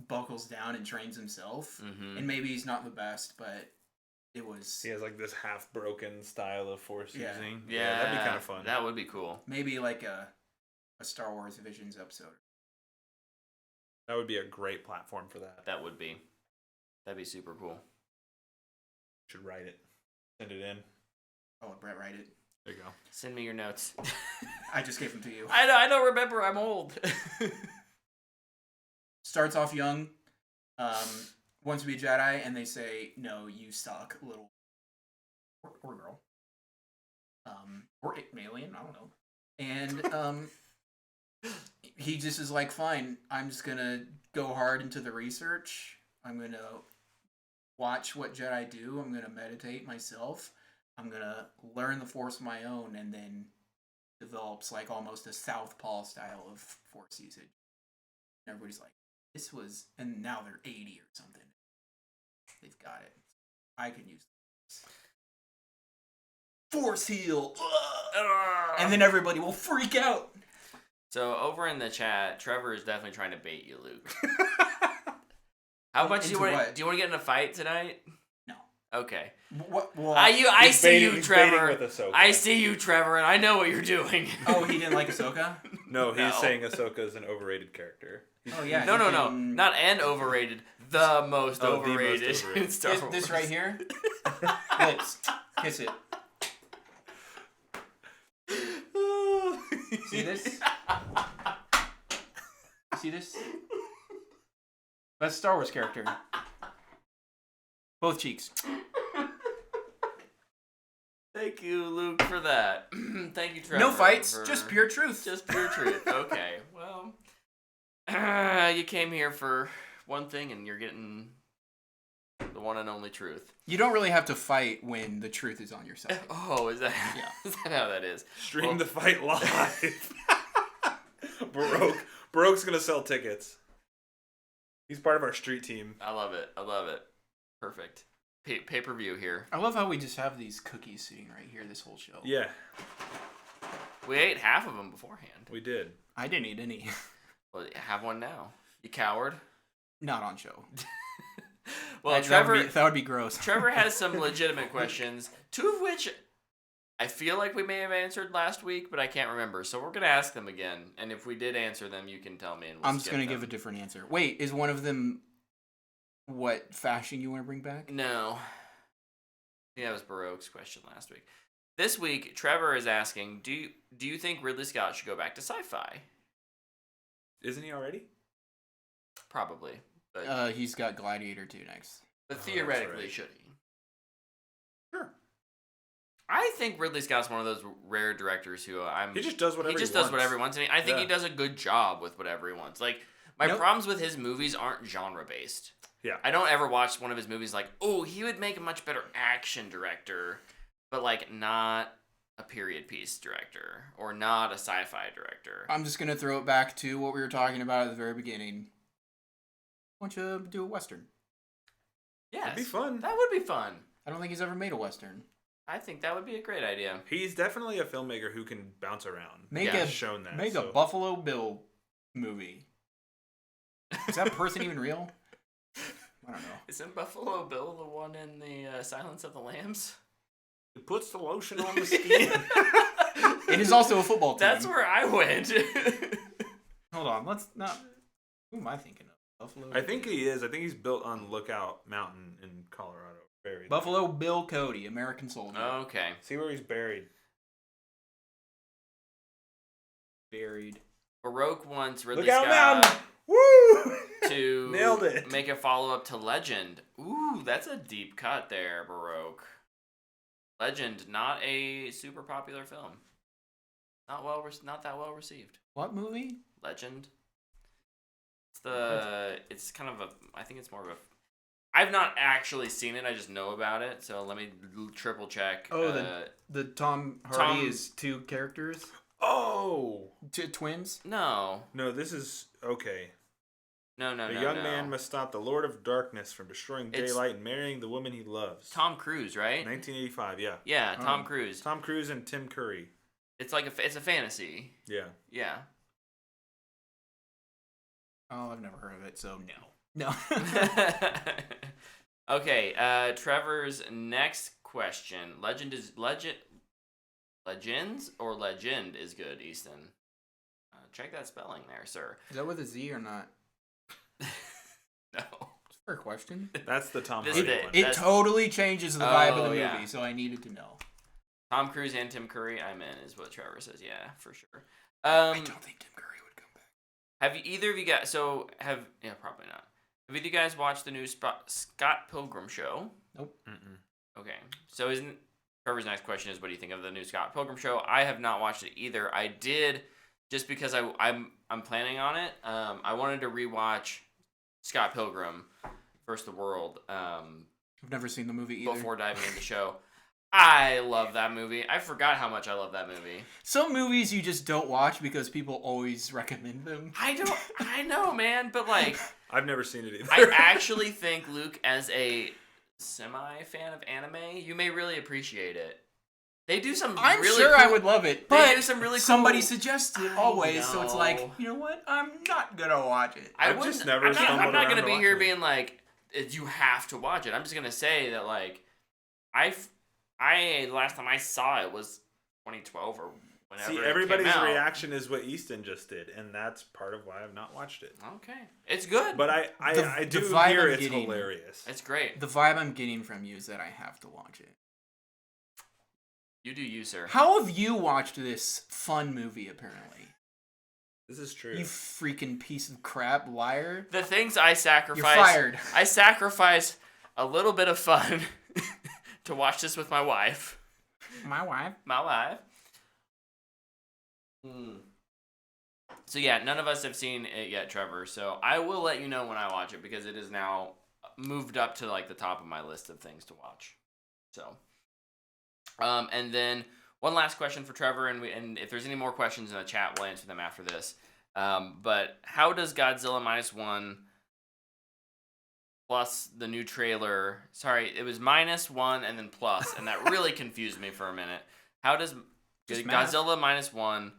buckles down and trains himself. Mm-hmm. And maybe he's not the best, but it was... he has like this half broken style of Force using. Yeah, that'd be kind of fun. That would be cool. Maybe like a Star Wars Visions episode. That would be a great platform for that. That would be. That'd be super cool. Should write it. Send it in. Oh, Brett, write it. There you go. Send me your notes. I just gave them to you. I don't remember. I'm old. Starts off young, wants to be a Jedi, and they say, no, you suck, little... Or girl. Or alien, I don't know. And he just is like, fine, I'm just going to go hard into the research. I'm going to watch what Jedi do. I'm going to meditate myself. I'm going to learn the Force of my own, and then develops like almost a Southpaw style of Force usage. And everybody's like, this was... And now they're 80 or something. They've got it. I can use this. Force heal! And then everybody will freak out. So over in the chat, Trevor is definitely trying to bait you, Luke. How much do you want? What? Do you want to get in a fight tonight? No. Okay. What? Well, I see you, Trevor. With Ahsoka. I see you, Trevor, and I know what you're doing. Oh, he didn't like Ahsoka? No, he's No. saying Ahsoka is an overrated character. Oh, yeah. No. Not an overrated. The most Oh, the most overrated. overrated. Star Wars. This right here? Lips. Kiss it. See this? See this? Best Star Wars character. Both cheeks. Thank you, Luke, for that. Thank you, Trevor. No fights, for- just pure truth. Just pure truth. Okay. Well, you came here for one thing, and you're getting the one and only truth. You don't really have to fight when the truth is on your side. Oh, is that? Yeah. Is that how that is? Stream the fight live. Baroque's gonna sell tickets. He's part of our street team. I love it. Perfect. Pay-per-view here. I love how we just have these cookies sitting right here this whole show. Yeah, We ate half of them beforehand. we did. I didn't eat any. Well, have one now. You coward. Not on show. Well, that would be gross. Trevor has some legitimate questions, two of which I feel like we may have answered last week, but I can't remember. So we're gonna ask them again, and if we did answer them, you can tell me. And we'll I'm just gonna give a different answer. Wait, is one of them what fashion you want to bring back? No. Yeah, that was Baroque's question last week. This week, Trevor is asking, do you think Ridley Scott should go back to sci-fi? Isn't he already? Probably. But, He's got Gladiator 2 next. but that's theoretically, right. should he? Sure. I think Ridley Scott's one of those rare directors who He just does whatever he just he does whatever he wants. And I think Yeah. he does a good job with whatever he wants. Like, my Nope. problems with his movies aren't genre-based. Yeah. I don't ever watch one of his movies like, oh, he would make a much better action director, but, like, not a period piece director or not a sci-fi director. I'm just gonna throw it back to what we were talking about at the very beginning. Why don't you do a Western? Yes. That'd be fun. That would be fun. I don't think he's ever made a Western. I think that would be a great idea. He's definitely a filmmaker who can bounce around. Make He's shown that. Make a Buffalo Bill movie. Is that person even real? I don't know. Isn't Buffalo Bill the one in the Silence of the Lambs? It puts the lotion on the skin. It is also a football team. That's where I went. Hold on, let's not. Who am I thinking of? Buffalo. I think he is. I think he's built on Lookout Mountain in Colorado. Buried Buffalo Bill Cody, American Soldier. Okay. See where he's buried. Buried. Baroque wants Ridley Lookout Scott Mountain. Woo! to Nailed it. make a follow-up to Legend. Ooh, that's a deep cut there, Baroque. Legend, not a super popular film. Not that well received. What movie? Legend. It's kind of I think it's more of a. I've not actually seen it. I just know about it. So let me triple check. Oh, the Tom Hardy is two characters. Oh, Twins. No, this is okay. No. The young man must stop the Lord of Darkness from destroying daylight and marrying the woman he loves. Tom Cruise, right? 1985, yeah. Yeah, Tom Cruise. Tom Cruise and Tim Curry. It's like it's a fantasy. Yeah. Yeah. Oh, I've never heard of it, so no. Okay, Trevor's next question. Legends or legend is good, Easton. Check that spelling there, sir. Is that with a Z or not? No. It's a fair question. That's the Tom This Hardy is one. It totally changes the vibe of the movie, yeah. so I needed to know. Tom Cruise and Tim Curry, I'm in, is what Trevor says. Yeah, for sure. I don't think Tim Curry would come back. Have either of you guys? Yeah, probably not. Have either of you guys watched the new Scott Pilgrim show? Nope. Mm-mm. Okay, so Trevor's next question is, what do you think of the new Scott Pilgrim show? I have not watched it either. I did just because I'm planning on it. I wanted to rewatch Scott Pilgrim vs. the World. I've never seen the movie either. Before diving into the show. I love that movie. I forgot how much I love that movie. Some movies you just don't watch because people always recommend them. I know, man, but like I've never seen it either. I actually think, Luke, as a semi-fan of anime, you may really appreciate it. They do some I'm really sure cool, I would love it, they but do some really somebody cool, suggests it I always, so it's like, know. you know what? I'm not gonna watch it. I've just never I'm stumbled not around gonna to be watch here it. being like, you have to watch it. I'm just gonna say that, like, I last time I saw it was 2012 or whenever. See, it everybody's came out. reaction is what Easton just did, and that's part of why I've not watched it. Okay, it's good. But I do the vibe hear I'm it's getting- hilarious. It's great. The vibe I'm getting from you is that I have to watch it. You do you, sir. How have you watched this fun movie, apparently? This is true. You freaking piece of crap liar. The things I sacrifice. You're fired. I sacrifice a little bit of fun to watch this with my wife. My wife. My wife. So yeah, none of us have seen it yet, Trevor. So I will let you know when I watch it because it is now moved up to like the top of my list of things to watch. So, and then one last question for Trevor, and if there's any more questions in the chat, we'll answer them after this. But how does Godzilla Minus One plus the new trailer? Sorry, it was -1 and then plus, and that really confused me for a minute. How does Just math. Godzilla Minus One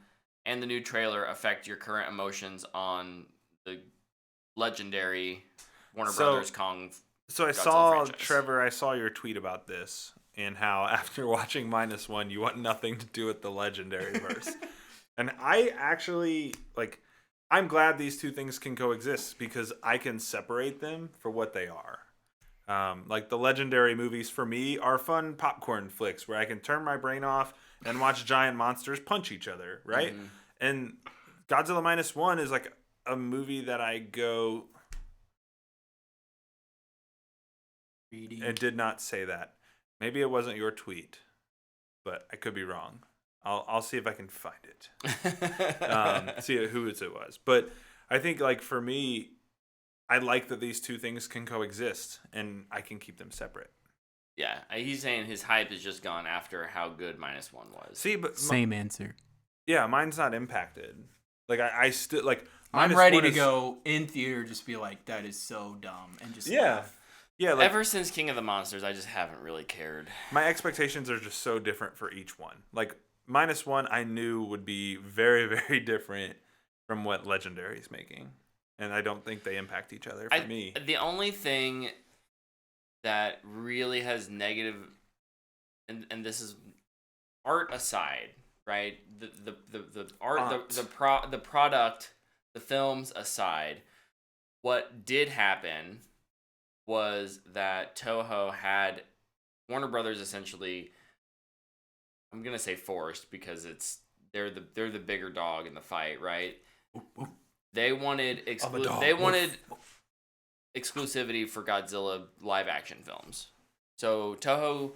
and the new trailer affect your current emotions on the legendary Warner Brothers Kong? So I Godzilla saw, franchise? Trevor, I saw your tweet about this and how after watching -1, you want nothing to do with the legendary verse. And I actually, like, I'm glad these two things can coexist because I can separate them for what they are. Like the legendary movies for me are fun popcorn flicks where I can turn my brain off and watch giant monsters punch each other, right? Mhm. And Godzilla Minus One is like a movie that I go, Reading. it did not say that. Maybe it wasn't your tweet, but I could be wrong. I'll see if I can find it. See who it was. But I think, like, for me, I like that these two things can coexist and I can keep them separate. Yeah, he's saying his hype is just gone after how good -1 was. See, but Same answer. yeah, mine's not impacted. Like I still like. I'm Minus ready One to is- go in theater, just be like, that is so dumb, and just Yeah. laugh. Yeah, like, ever since King of the Monsters, I just haven't really cared. my expectations are just so different for each one. Like Minus One, I knew would be very, very different from what Legendary's making, and I don't think they impact each other for me. The only thing that really has negative, and this is art aside, right? The art. The product, the films aside, what did happen was that Toho had Warner Brothers essentially, I'm gonna say forced because they're the bigger dog in the fight, right? They wanted exclusivity for Godzilla live action films. So Toho,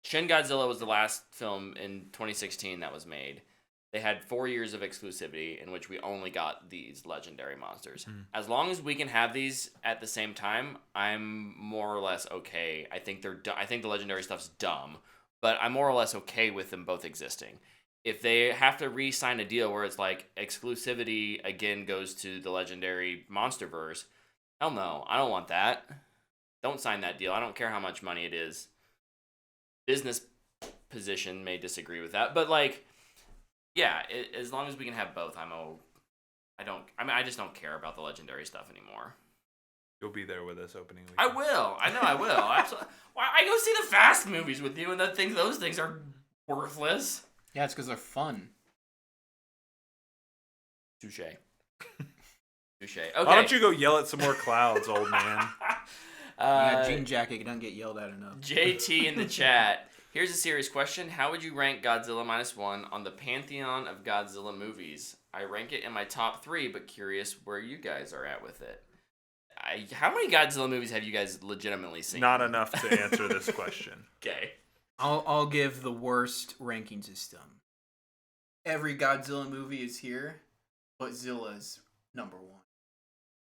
Shin Godzilla was the last film in 2016 that was made. They had 4 years of exclusivity in which we only got these legendary monsters. As long as we can have these at the same time, I'm more or less okay. I think I think the legendary stuff's dumb, but I'm more or less okay with them both existing. If they have to re-sign a deal where it's like exclusivity again goes to the legendary monsterverse, hell no, I don't want that. Don't sign that deal. I don't care how much money it is. Business position may disagree with that, but like, yeah, as long as we can have both, I just don't care about the legendary stuff anymore. You'll be there with us opening week. I will. I know I will. Absolutely. Why I go see the Fast movies with you, and those things are worthless. Yeah, it's because they're fun. Touche. Touche. Okay. Why don't you go yell at some more clouds, old man? Yeah, jean jacket don't get yelled at enough. JT in the chat. Here's a serious question. How would you rank Godzilla Minus One on the pantheon of Godzilla movies? I rank it in my top 3, but curious where you guys are at with it. How many Godzilla movies have you guys legitimately seen? Not enough to answer this question. Okay. I'll give the worst ranking system. Every Godzilla movie is here, but Zilla's number 1.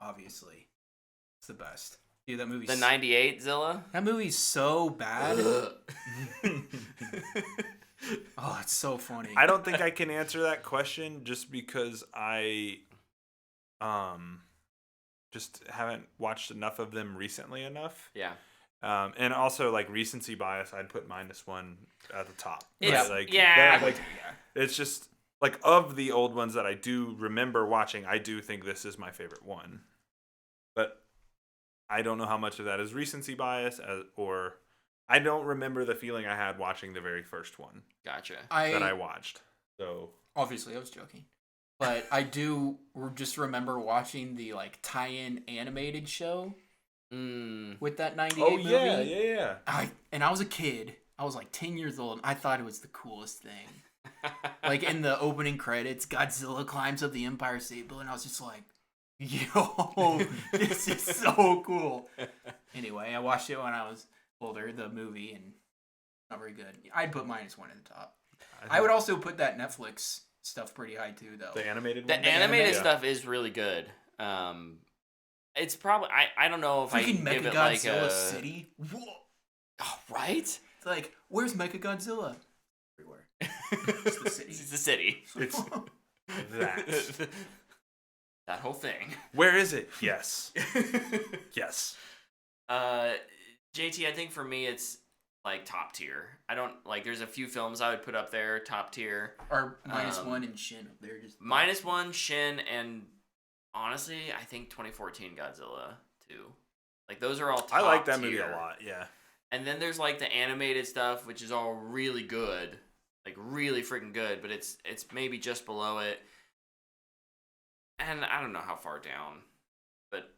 Obviously. It's the best. Dude, that movie's... The 98 Zilla? That movie's so bad. Oh, it's so funny. I don't think I can answer that question just because I just haven't watched enough of them recently enough. Yeah. And also, like, recency bias, I'd put Minus One at the top. It's, right? Like, yeah. that, like, it's just, like, of the old ones that I do remember watching, I do think this is my favorite one. But I don't know how much of that is recency bias or I don't remember the feeling I had watching the very first one. Gotcha. That I watched. So obviously I was joking. But I do just remember watching the like tie-in animated show with that 98 movie. Yeah. I was a kid. I was like 10 years old and I thought it was the coolest thing. Like in the opening credits, Godzilla climbs up the Empire State Building. I was just like, yo, this is so cool. Anyway, I watched it when I was older, the movie, and not very good. I'd put Minus One at the top. I would also put that Netflix stuff pretty high too, though. The animated one? The animated stuff is really good. It's probably, I don't know if I can give it like a... City? Whoa. Oh, right? It's like, where's Mechagodzilla? Everywhere. It's the city. It's the city. It's that. That whole thing. Where is it? Yes. Yes. JT, I think for me it's like top tier. I don't like. There's a few films I would put up there top tier. Or Minus One and Shin up there. Just Minus One, Shin, and honestly, I think 2014 Godzilla too. Like those are all top I like that tier. movie a lot. Yeah. And then there's like the animated stuff, which is all really good, like really freaking good. But it's maybe just below it. And I don't know how far down, but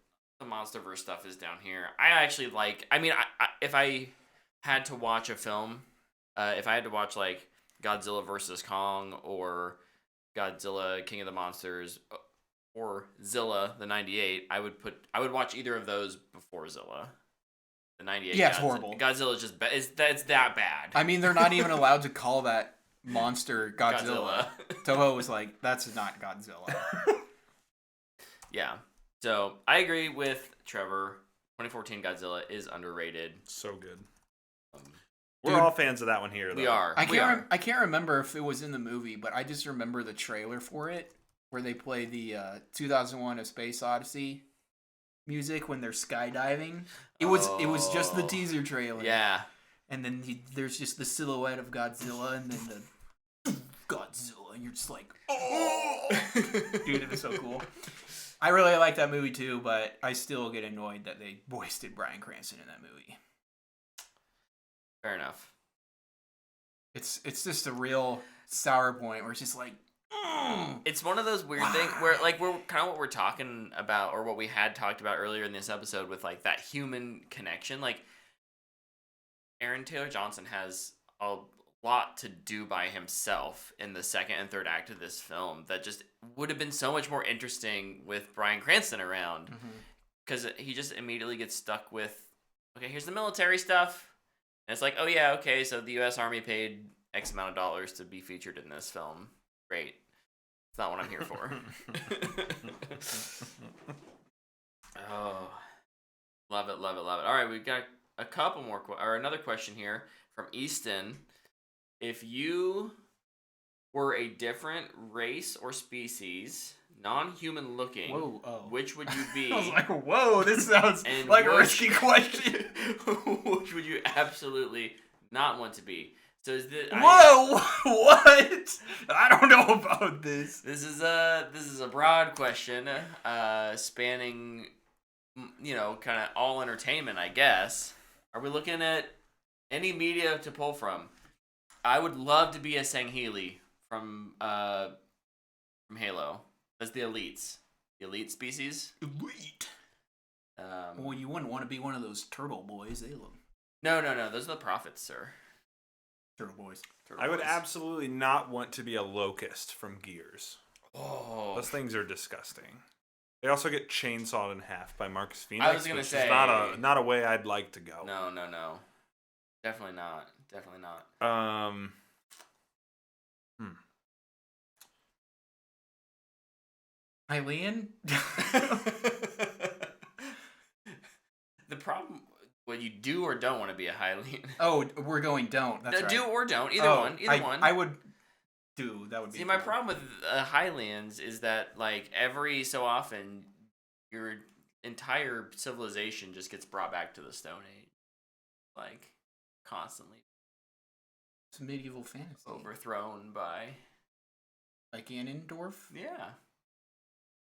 the MonsterVerse stuff is down here. I actually like. I mean, if I had to watch a film, if I had to watch like Godzilla vs. Kong or Godzilla King of the Monsters or Zilla the 98, I would watch either of those before Zilla. The 98. Yeah, it's horrible. Godzilla's just it's that bad. I mean, they're not even allowed to call that monster Godzilla. Toho was like, that's not Godzilla. Yeah. So I agree with Trevor. 2014 Godzilla is underrated. So good. We're all fans of that one here, though. We are. I can't remember if it was in the movie, but I just remember the trailer for it, where they play the 2001: A Space Odyssey, music when they're skydiving. It was just the teaser trailer. Yeah. And then there's just the silhouette of Godzilla, and then the Godzilla, and you're just like, oh, dude, it was so cool. I really like that movie too, but I still get annoyed that they wasted Bryan Cranston in that movie. Fair enough. It's just a real sour point where it's just like, it's one of those weird things where, like, we're kind of what we're talking about, or what we had talked about earlier in this episode with, like, that human connection. Like, Aaron Taylor Johnson has a lot to do by himself in the second and third act of this film that just would have been so much more interesting with Bryan Cranston around, because he just immediately gets stuck with, okay, here's the military stuff, and it's like, oh yeah, okay, so the U.S. Army paid X amount of dollars to be featured in this film. Great. It's not what I'm here for. Oh, love it, love it, love it. All right, we've got a couple more, or another question here from Easton. If you were a different race or species, non-human looking, which would you be? I was like, whoa, this sounds like a risky question. Which would you absolutely not want to be? So is this, whoa, what? I don't know about this. This is a broad question, spanning, kind of all entertainment, I guess. Are we looking at any media to pull from? I would love to be a Sangheili from Halo. That's the elites. The elite species. Elite. Well, you wouldn't want to be one of those turtle boys. They look. No. Those are the prophets, sir. Turtle boys. I would absolutely not want to be a locust from Gears. Oh. Those things are disgusting. They also get chainsawed in half by Marcus Phoenix. I was gonna say, is not a way I'd like to go. No. Definitely not. Hylian? The problem, well, you do or don't want to be a Hylian. Oh, we're going don't. That's right. Do or don't. Either one. I would do. That would be. See, my problem with Hylians is that, like, every so often, your entire civilization just gets brought back to the Stone Age. Like, constantly. It's medieval fantasy. Overthrown by... Like Ganondorf? Yeah.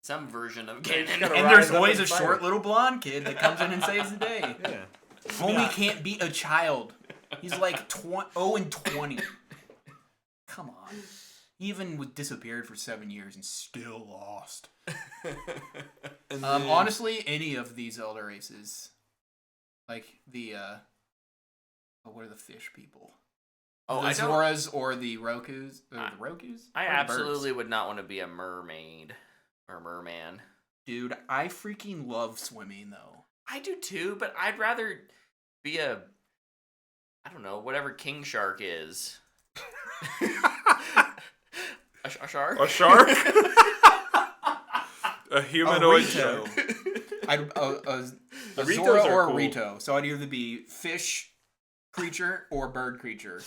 Some version of Ganondorf. And there's always a short little blonde kid that comes in and saves the day. Yeah. Homie can't beat a child. He's like 0-20. Come on. He even disappeared for 7 years and still lost. Honestly, any of these elder races. Like the, what are the fish people? Oh, the Zoras or the Rokus? The Rokus? I absolutely would not want to be a mermaid or merman. Dude, I freaking love swimming, though. I do too, but I'd rather be I don't know, whatever king shark is. A shark? A shark? A humanoid shark. A Zora or a Rito. So I'd either be fish creature or bird creature.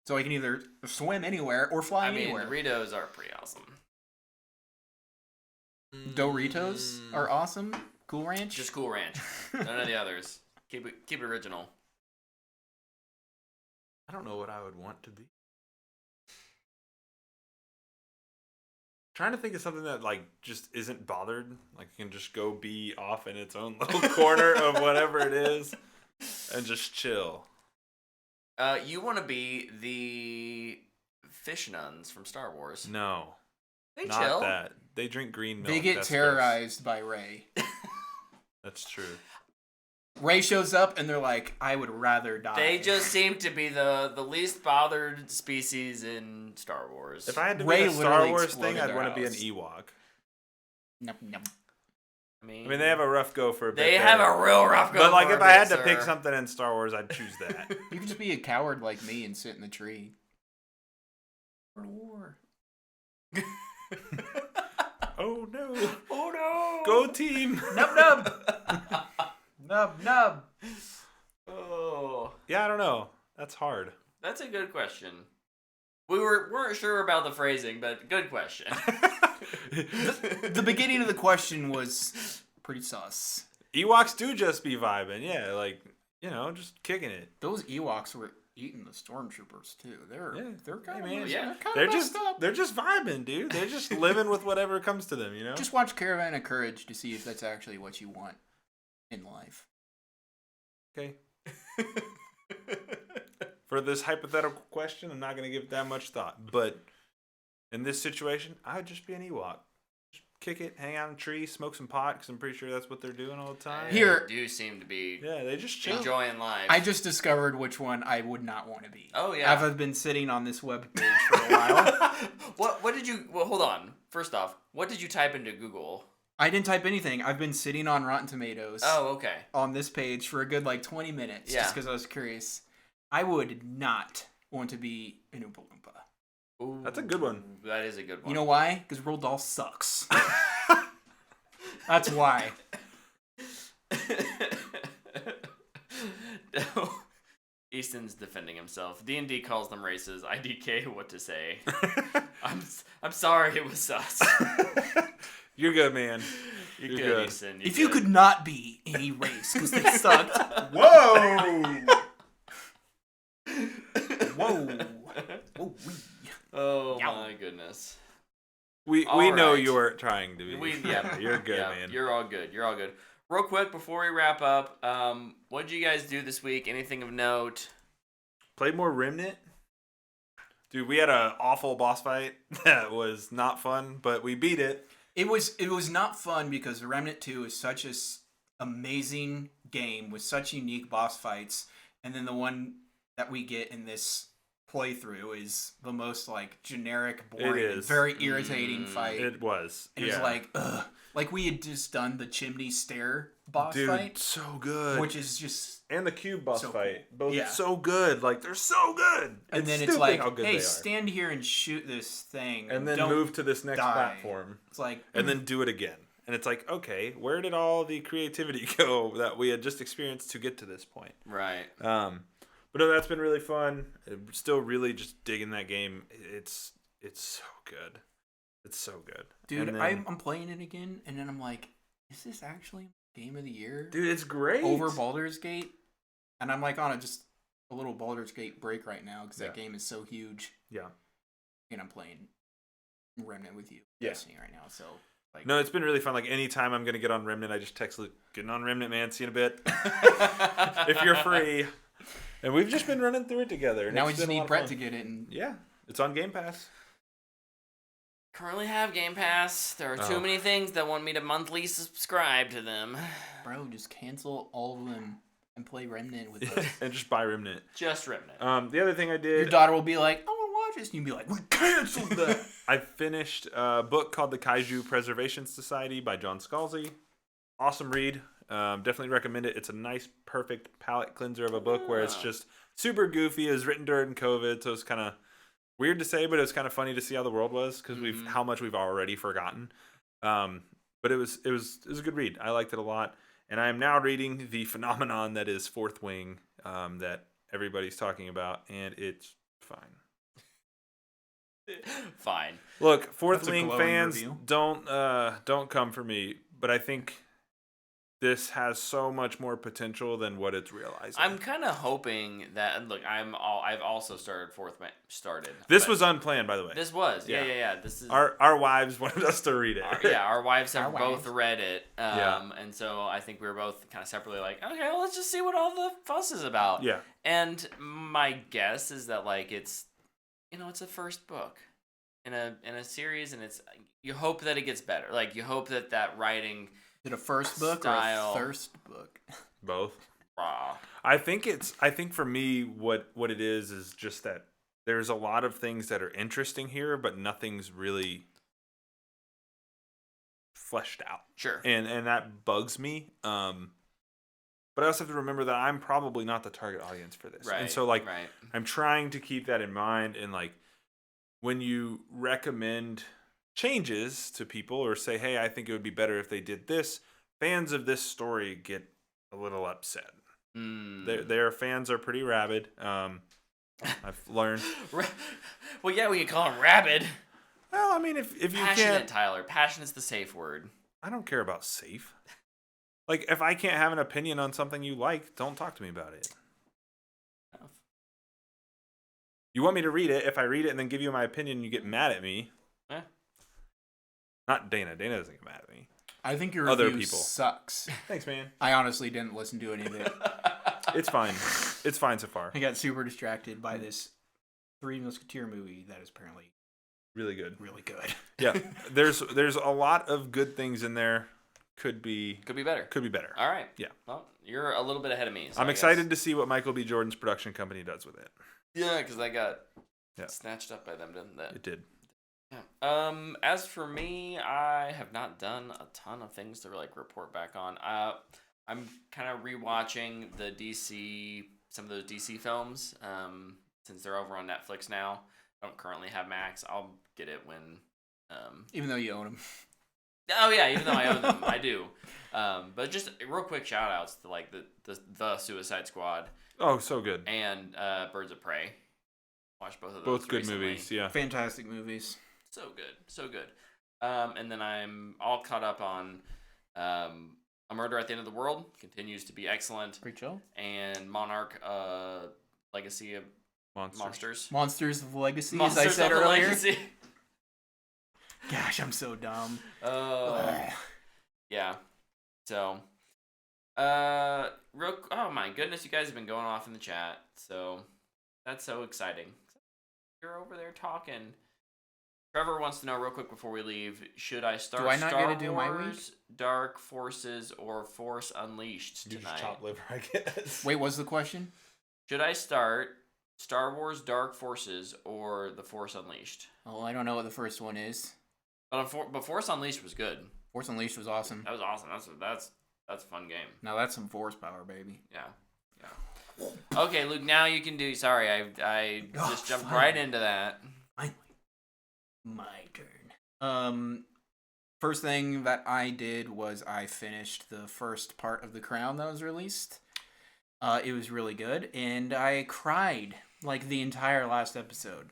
So I can either swim anywhere or fly anywhere. Doritos are pretty awesome. Doritos are awesome. Cool Ranch? Just Cool Ranch. None of the others. Keep it original. I don't know what I would want to be. Trying to think of something that, like, just isn't bothered. Like, can just go be off in its own little corner of whatever it is and just chill. You want to be the fish nuns from Star Wars. No. They not chill. That. They drink green milk. They get terrorized by Rey. That's true. Rey shows up and they're like, I would rather die. They just seem to be the least bothered species in Star Wars. If I had to Rey be a Star Wars exploded thing, I'd their want to be an house. Ewok. Num, num. I mean, they have a rough go for a bit. They have a real rough go. But, like, for if a I had bit, to pick sir. something in Star Wars, I'd choose that. You could just be a coward like me and sit in the tree. War. Oh no! Oh no! Go team! Nub nub! Nub nub! Oh, Yeah, I don't know. That's hard. that's a good question. We weren't sure about the phrasing, but good question. The beginning of the question was pretty sus. Ewoks do just be vibing. Yeah, like, just kicking it. Those Ewoks were eating the stormtroopers too. They're kind of They're they're just vibing, dude. They're just living with whatever comes to them, Just watch Caravan of Courage to see if that's actually what you want in life. Okay. For this hypothetical question, I'm not going to give that much thought. But in this situation, I would just be an Ewok. Just kick it, hang out in a tree, smoke some pot, because I'm pretty sure that's what they're doing all the time. Here, they do seem to be they just chill. enjoying life. I just discovered which one I would not want to be. Oh, yeah. I've been sitting on this webpage for a while. What did you... Well, hold on. First off, what did you type into Google? I didn't type anything. I've been sitting on Rotten Tomatoes. Oh, okay. On this page for a good 20 minutes, just because I was curious. I would not want to be an Oompa Loompa. Ooh, that's a good one. That is a good one. You know why? Because Roald Dahl sucks. That's why. Easton's defending himself. D&D calls them races. IDK, what to say? I'm sorry it was us. You're good, man. You're good, Easton. If you could not be any race because they sucked. Whoa! Whoa. Oh, my goodness. We know you were trying to be. You're good, man. You're all good. You're all good. Real quick, before we wrap up, what did you guys do this week? Anything of note? Played more Remnant. Dude, we had an awful boss fight that was not fun, but we beat it. It was not fun because Remnant 2 is such an amazing game with such unique boss fights, and then the one that we get in this playthrough is the most generic, boring, and very irritating fight. It was. It was ugh. Like we had just done the chimney stair boss fight. So good. Which is just and the cube boss fight. Cool. Both so good. They're so good. And then it's hey, stand here and shoot this thing. And then don't move to this next platform. It's like and then do it again. And it's like, okay, where did all the creativity go that we had just experienced to get to this point? Right. But no, that's been really fun. Still really just digging that game. It's so good. It's so good. Dude, I'm playing it again, and then I'm like, is this actually Game of the Year? Dude, it's great. Over Baldur's Gate? And I'm on just a little Baldur's Gate break right now, because that game is so huge. Yeah. And I'm playing Remnant with you. Yeah. Right now, so... No, it's been really fun. Anytime I'm going to get on Remnant, I just text Luke, getting on Remnant, man. See you in a bit. If you're free. And we've just been running through it together. Now we just need Brett to get it. Yeah, it's on Game Pass. Currently have Game Pass. There are too many things that want me to monthly subscribe to them. Bro, just cancel all of them and play Remnant with us. And just buy Remnant. Just Remnant. The other thing I did... Your daughter will be like, I want to watch this. And you'll be like, we canceled that. I finished a book called The Kaiju Preservation Society by John Scalzi. Awesome read. Definitely recommend it. It's a nice, perfect palate cleanser of a book where it's just super goofy. It was written during COVID, so it's kind of weird to say, but it was kind of funny to see how the world was because how much we've already forgotten. But it was a good read. I liked it a lot, and I am now reading the phenomenon that is Fourth Wing that everybody's talking about, and it's fine. Fine. Look, Fourth Wing fans, don't come for me, but I think this has so much more potential than what it's realizing. I'm kind of hoping that I've also started. This was unplanned, by the way. This was. Yeah. This is our wives wanted us to read it. Our wives have both read it. And so I think we were both kind of separately like, okay, well, let's just see what all the fuss is about. Yeah. And my guess is that it's it's a first book in a series, and you hope that it gets better. You hope that writing. Is it a first book style. Or a thirst book? Both. Raw. I think for me what it is just that there's a lot of things that are interesting here, but nothing's really fleshed out. Sure. And that bugs me. But I also have to remember that I'm probably not the target audience for this. Right. And so I'm trying to keep that in mind, and when you recommend changes to people or say, hey, I think it would be better if they did this, fans of this story get a little upset. Their fans are pretty rabid. I've learned. Well, yeah, we can call them rabid. Well, I mean, if you Passionate, can't... Tyler. Passionate's the safe word. I don't care about safe. Like, if I can't have an opinion on something you like, don't talk to me about it. You want me to read it. If I read it and then give you my opinion, you get mad at me. Yeah. Not Dana. Dana doesn't get mad at me. I think your Other review people. sucks. Thanks, man. I honestly didn't listen to any of it. It's fine. It's fine so far. I got super distracted by this Three Musketeer movie that is apparently Really good. really good. Yeah. There's a lot of good things in there. Could be better. Could be better. All right. Yeah. Well, you're a little bit ahead of me. So I'm excited to see what Michael B. Jordan's production company does with it. Yeah, because that got Yeah. snatched up by them, didn't it? It did. Yeah. As for me, I have not done a ton of things to like report back on. I'm kind of rewatching some of those DC films. Since they're over on Netflix now. I don't currently have Max. I'll get it when. Even though you own them. Oh yeah, even though I own them, I do. But just real quick shout outs to like the Suicide Squad. Oh, so good. And Birds of Prey. Watched both of those. Both good recently. movies, yeah. Fantastic movies. So good. And then I'm all caught up on A Murder at the End of the World. Continues to be excellent. Great show. And Monarch, Legacy of Monsters. Monsters of Legacy, Monsters as I said of the earlier. Legacy. Gosh, I'm so dumb. Yeah. So, oh my goodness, you guys have been going off in the chat. So, that's so exciting. You're over there talking. Trevor wants to know real quick before we leave, should I start Do I not Star get to do my week? Wars, Dark Forces, or Force Unleashed You tonight? just chop liver, I guess. Wait, what's the question? Should I start Star Wars, Dark Forces, or The Force Unleashed? Oh, I don't know what the first one is. But Force Unleashed was good. Force Unleashed was awesome. That was awesome. That's a fun game. Now that's some force power, baby. Yeah. Okay, Luke. Now you can do. Sorry, I just jumped right into that. Finally, my turn. First thing that I did was I finished the first part of The Crown that was released. It was really good, and I cried like the entire last episode.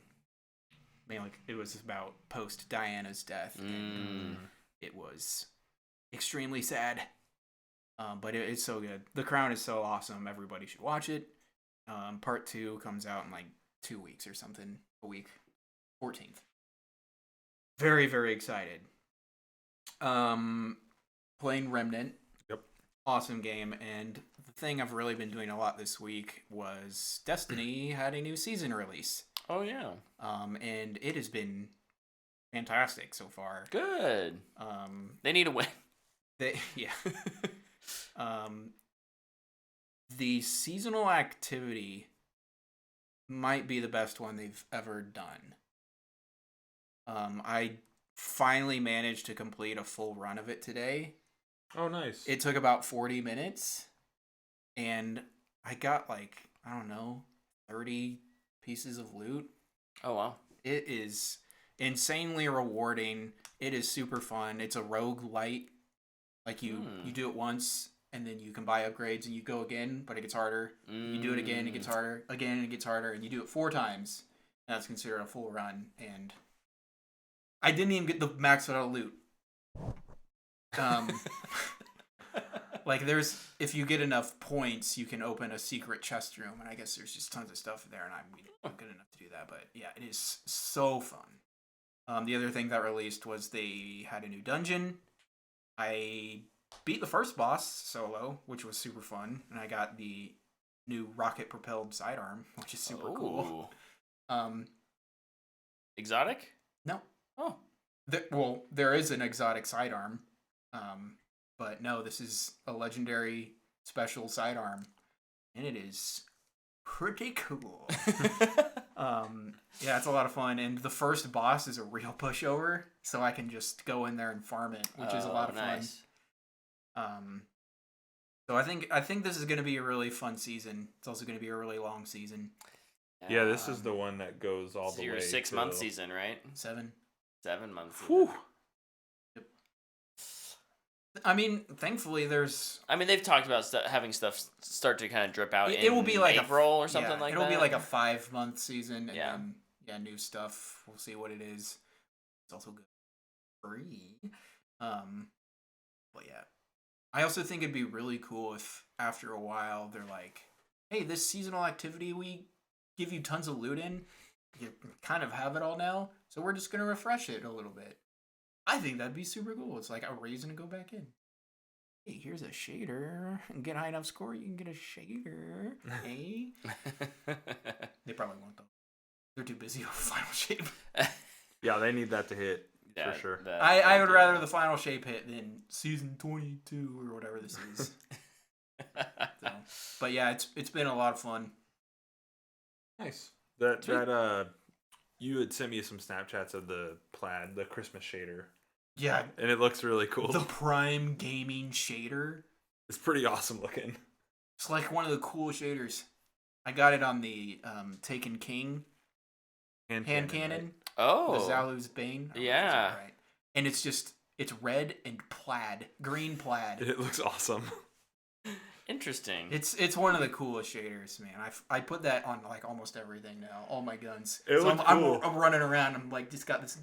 I mean, like, it was about post Diana's death, and it was extremely sad. But it's so good. The Crown is so awesome. Everybody should watch it. Part 2 comes out in like 2 weeks or something. A week. 14th. Very, very excited. Playing Remnant. Yep. Awesome game. And the thing I've really been doing a lot this week was Destiny had a new season release. Oh yeah. And it has been fantastic so far. Good. They need a win. Yeah. The seasonal activity might be the best one they've ever done. I finally managed to complete a full run of it today. Oh, nice. It took about 40 minutes, and I got like, I don't know, 30 pieces of loot. Oh wow. It is insanely rewarding. It is super fun. It's a roguelite. Like you do it once, and then you can buy upgrades, and you go again, but it gets harder. You do it again, it gets harder. Again, it gets harder, and you do it 4 times. And that's considered a full run. And I didn't even get the max out of loot. Like if you get enough points, you can open a secret chest room, and I guess there's just tons of stuff there, and I'm good enough to do that. But yeah, it is so fun. The other thing that released was they had a new dungeon. I beat the first boss solo, which was super fun, and I got the new rocket-propelled sidearm, which is super cool. Exotic? No. Oh. There is an exotic sidearm, but no, this is a legendary special sidearm, and it is pretty cool. Yeah, it's a lot of fun, and the first boss is a real pushover, so I can just go in there and farm it, which is a lot of nice. fun. So I think this is going to be a really fun season. It's also going to be a really long season. Yeah, this is the one that goes all the way. Your 6-month season, right? 7. 7 months. Whew. Yep. I mean, thankfully they've talked about having stuff start to kind of drip out. It will be like April or something like that. It'll be like a 5-month season, and yeah. then new stuff. We'll see what it is. It's also good free. But yeah, I also think it'd be really cool if after a while they're like, hey, this seasonal activity we give you tons of loot in, you kind of have it all now, so we're just going to refresh it a little bit. I think that'd be super cool. It's like a reason to go back in. Hey, here's a shader. Get a high enough score, you can get a shader. Hey? They probably won't, though. They're too busy with Final Shape. Yeah, they need that to hit, for sure. I would rather the Final Shape hit than Season 22 or whatever this is. So, but yeah, it's been a lot of fun. Nice. You had sent me some Snapchats of the plaid, the Christmas shader. Yeah. And it looks really cool. The Prime Gaming shader. It's pretty awesome looking. It's like one of the cool shaders. I got it on the Taken King hand cannon. Right? Oh. The Zalu's Bane. Yeah. Right. And it's red and plaid. Green plaid. It looks awesome. Interesting. It's one of the coolest shaders, man. I put that on like almost everything now. All my guns. I'm running around. I'm like just got this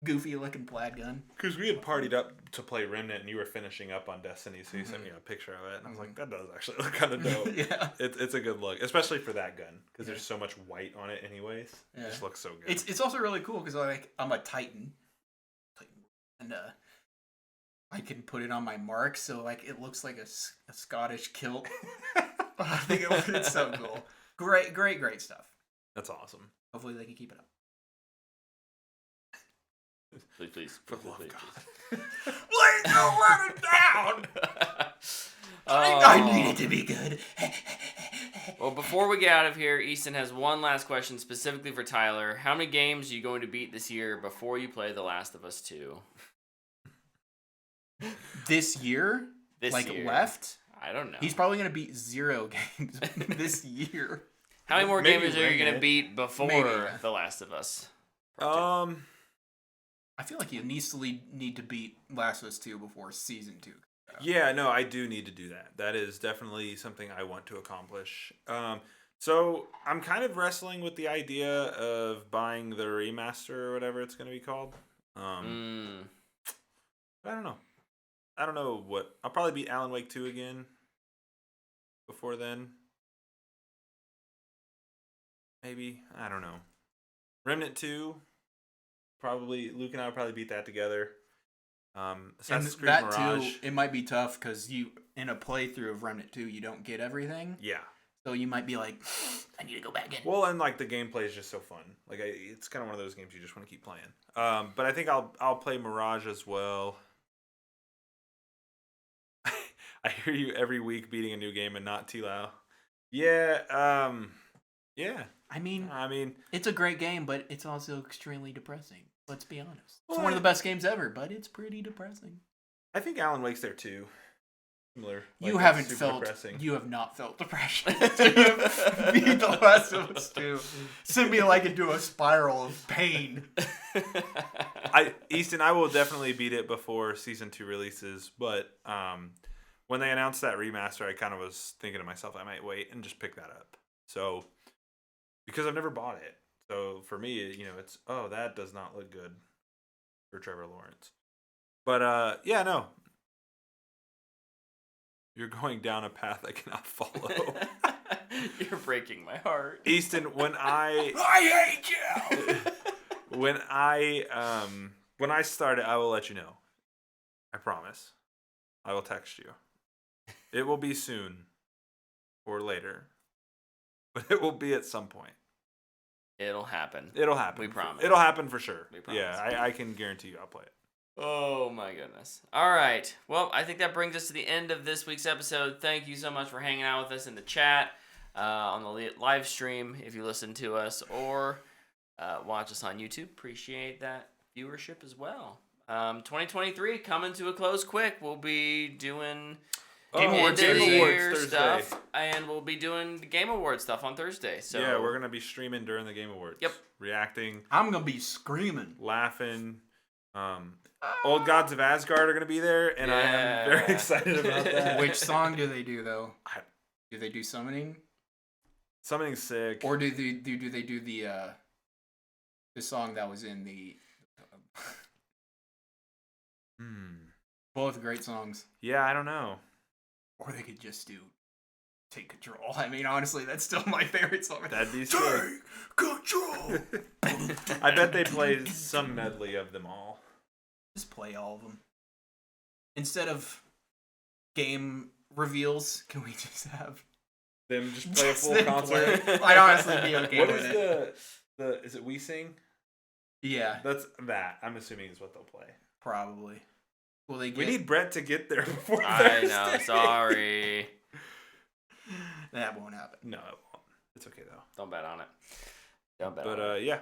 goofy looking plaid gun. Because we had partied up to play Remnant, and you were finishing up on Destiny, so you sent me a picture of it, and I was like, that does actually look kind of dope. Yeah. It's a good look, especially for that gun, because there's so much white on it anyways. Yeah. It just looks so good. It's also really cool because I'm a Titan, and I can put it on my mark, so like it looks like a Scottish kilt. I think it's so cool. Great stuff. That's awesome. Hopefully they can keep it up. Please. For the love of God. Please don't let it down! I need it to be good. Well, before we get out of here, Easton has one last question specifically for Tyler. How many games are you going to beat this year before you play The Last of Us 2? This year? Left? I don't know. He's probably going to beat 0 games this year. How many more Maybe games are you going to beat before Maybe. The Last of Us? I feel like you need to beat Last of Us 2 before Season 2. Yeah, no, I do need to do that. That is definitely something I want to accomplish. So I'm kind of wrestling with the idea of buying the remaster or whatever it's going to be called. I don't know. I don't know what. I'll probably beat Alan Wake 2 again before then. Maybe. I don't know. Remnant 2. Probably. Luke and I will probably beat that together. Assassin's Creed that Mirage. too, it might be tough because you in a playthrough of Remnant 2 you don't get everything. Yeah. So you might be like, I need to go back in. Well, and like the gameplay is just so fun. Like it's kind of one of those games you just want to keep playing. But I think I'll play Mirage as well. I hear you every week beating a new game and not T-Lao. Yeah. Yeah. I mean, it's a great game, but it's also extremely depressing. Let's be honest. It's one of the best games ever, but it's pretty depressing. I think Alan Wake's there too. Similar. You Like, haven't super felt. depressing. You have not felt depression. You beat The Last of Us 2. Send me like into a spiral of pain. Easton, I will definitely beat it before Season 2 releases, but when they announced that remaster, I kind of was thinking to myself, I might wait and just pick that up. So, because I've never bought it. So, for me, it's, that does not look good for Trevor Lawrence. But, yeah, no. You're going down a path I cannot follow. You're breaking my heart. Easton, when I hate you! when I start it, I will let you know. I promise. I will text you. It will be soon or later, but it will be at some point. It'll happen. It'll happen. We promise. It'll happen for sure. We promise. Yeah, I can guarantee you I'll play it. Oh my goodness. All right. Well, I think that brings us to the end of this week's episode. Thank you so much for hanging out with us in the chat, on the live stream if you listen to us, or watch us on YouTube. Appreciate that viewership as well. 2023 coming to a close quick. We'll be doing Game Awards Thursday. stuff, and we'll be doing the Game Awards stuff on Thursday. So yeah, we're gonna be streaming during the Game Awards. Yep. Reacting. I'm gonna be screaming, laughing. Old Gods of Asgard are gonna be there, and I am very excited about that. Which song do they do though? Do they do summoning? Summoning's sick. Or do they do the song that was in the? Both great songs. Yeah, I don't know. Or they could just do Take Control. I mean, honestly, that's still my favorite song. That'd be sick. Take Control! I bet they play some medley of them all. Just play all of them. Instead of game reveals, can we just have Them just play a full them concert? play? I'd honestly be okay What with is it. the is it We Sing? Yeah, That's that. I'm assuming is what they'll play. probably. Will they get... We need Brett to get there before I Thursday. know. Sorry. That won't happen. No, it won't. It's okay though. Don't bet on it. Don't bet on it. But yeah.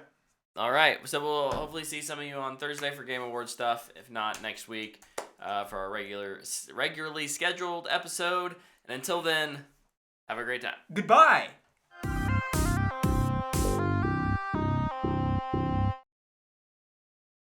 All right. So we'll hopefully see some of you on Thursday for Game Awards stuff. If not, next week for our regularly scheduled episode. And until then, have a great time. Goodbye!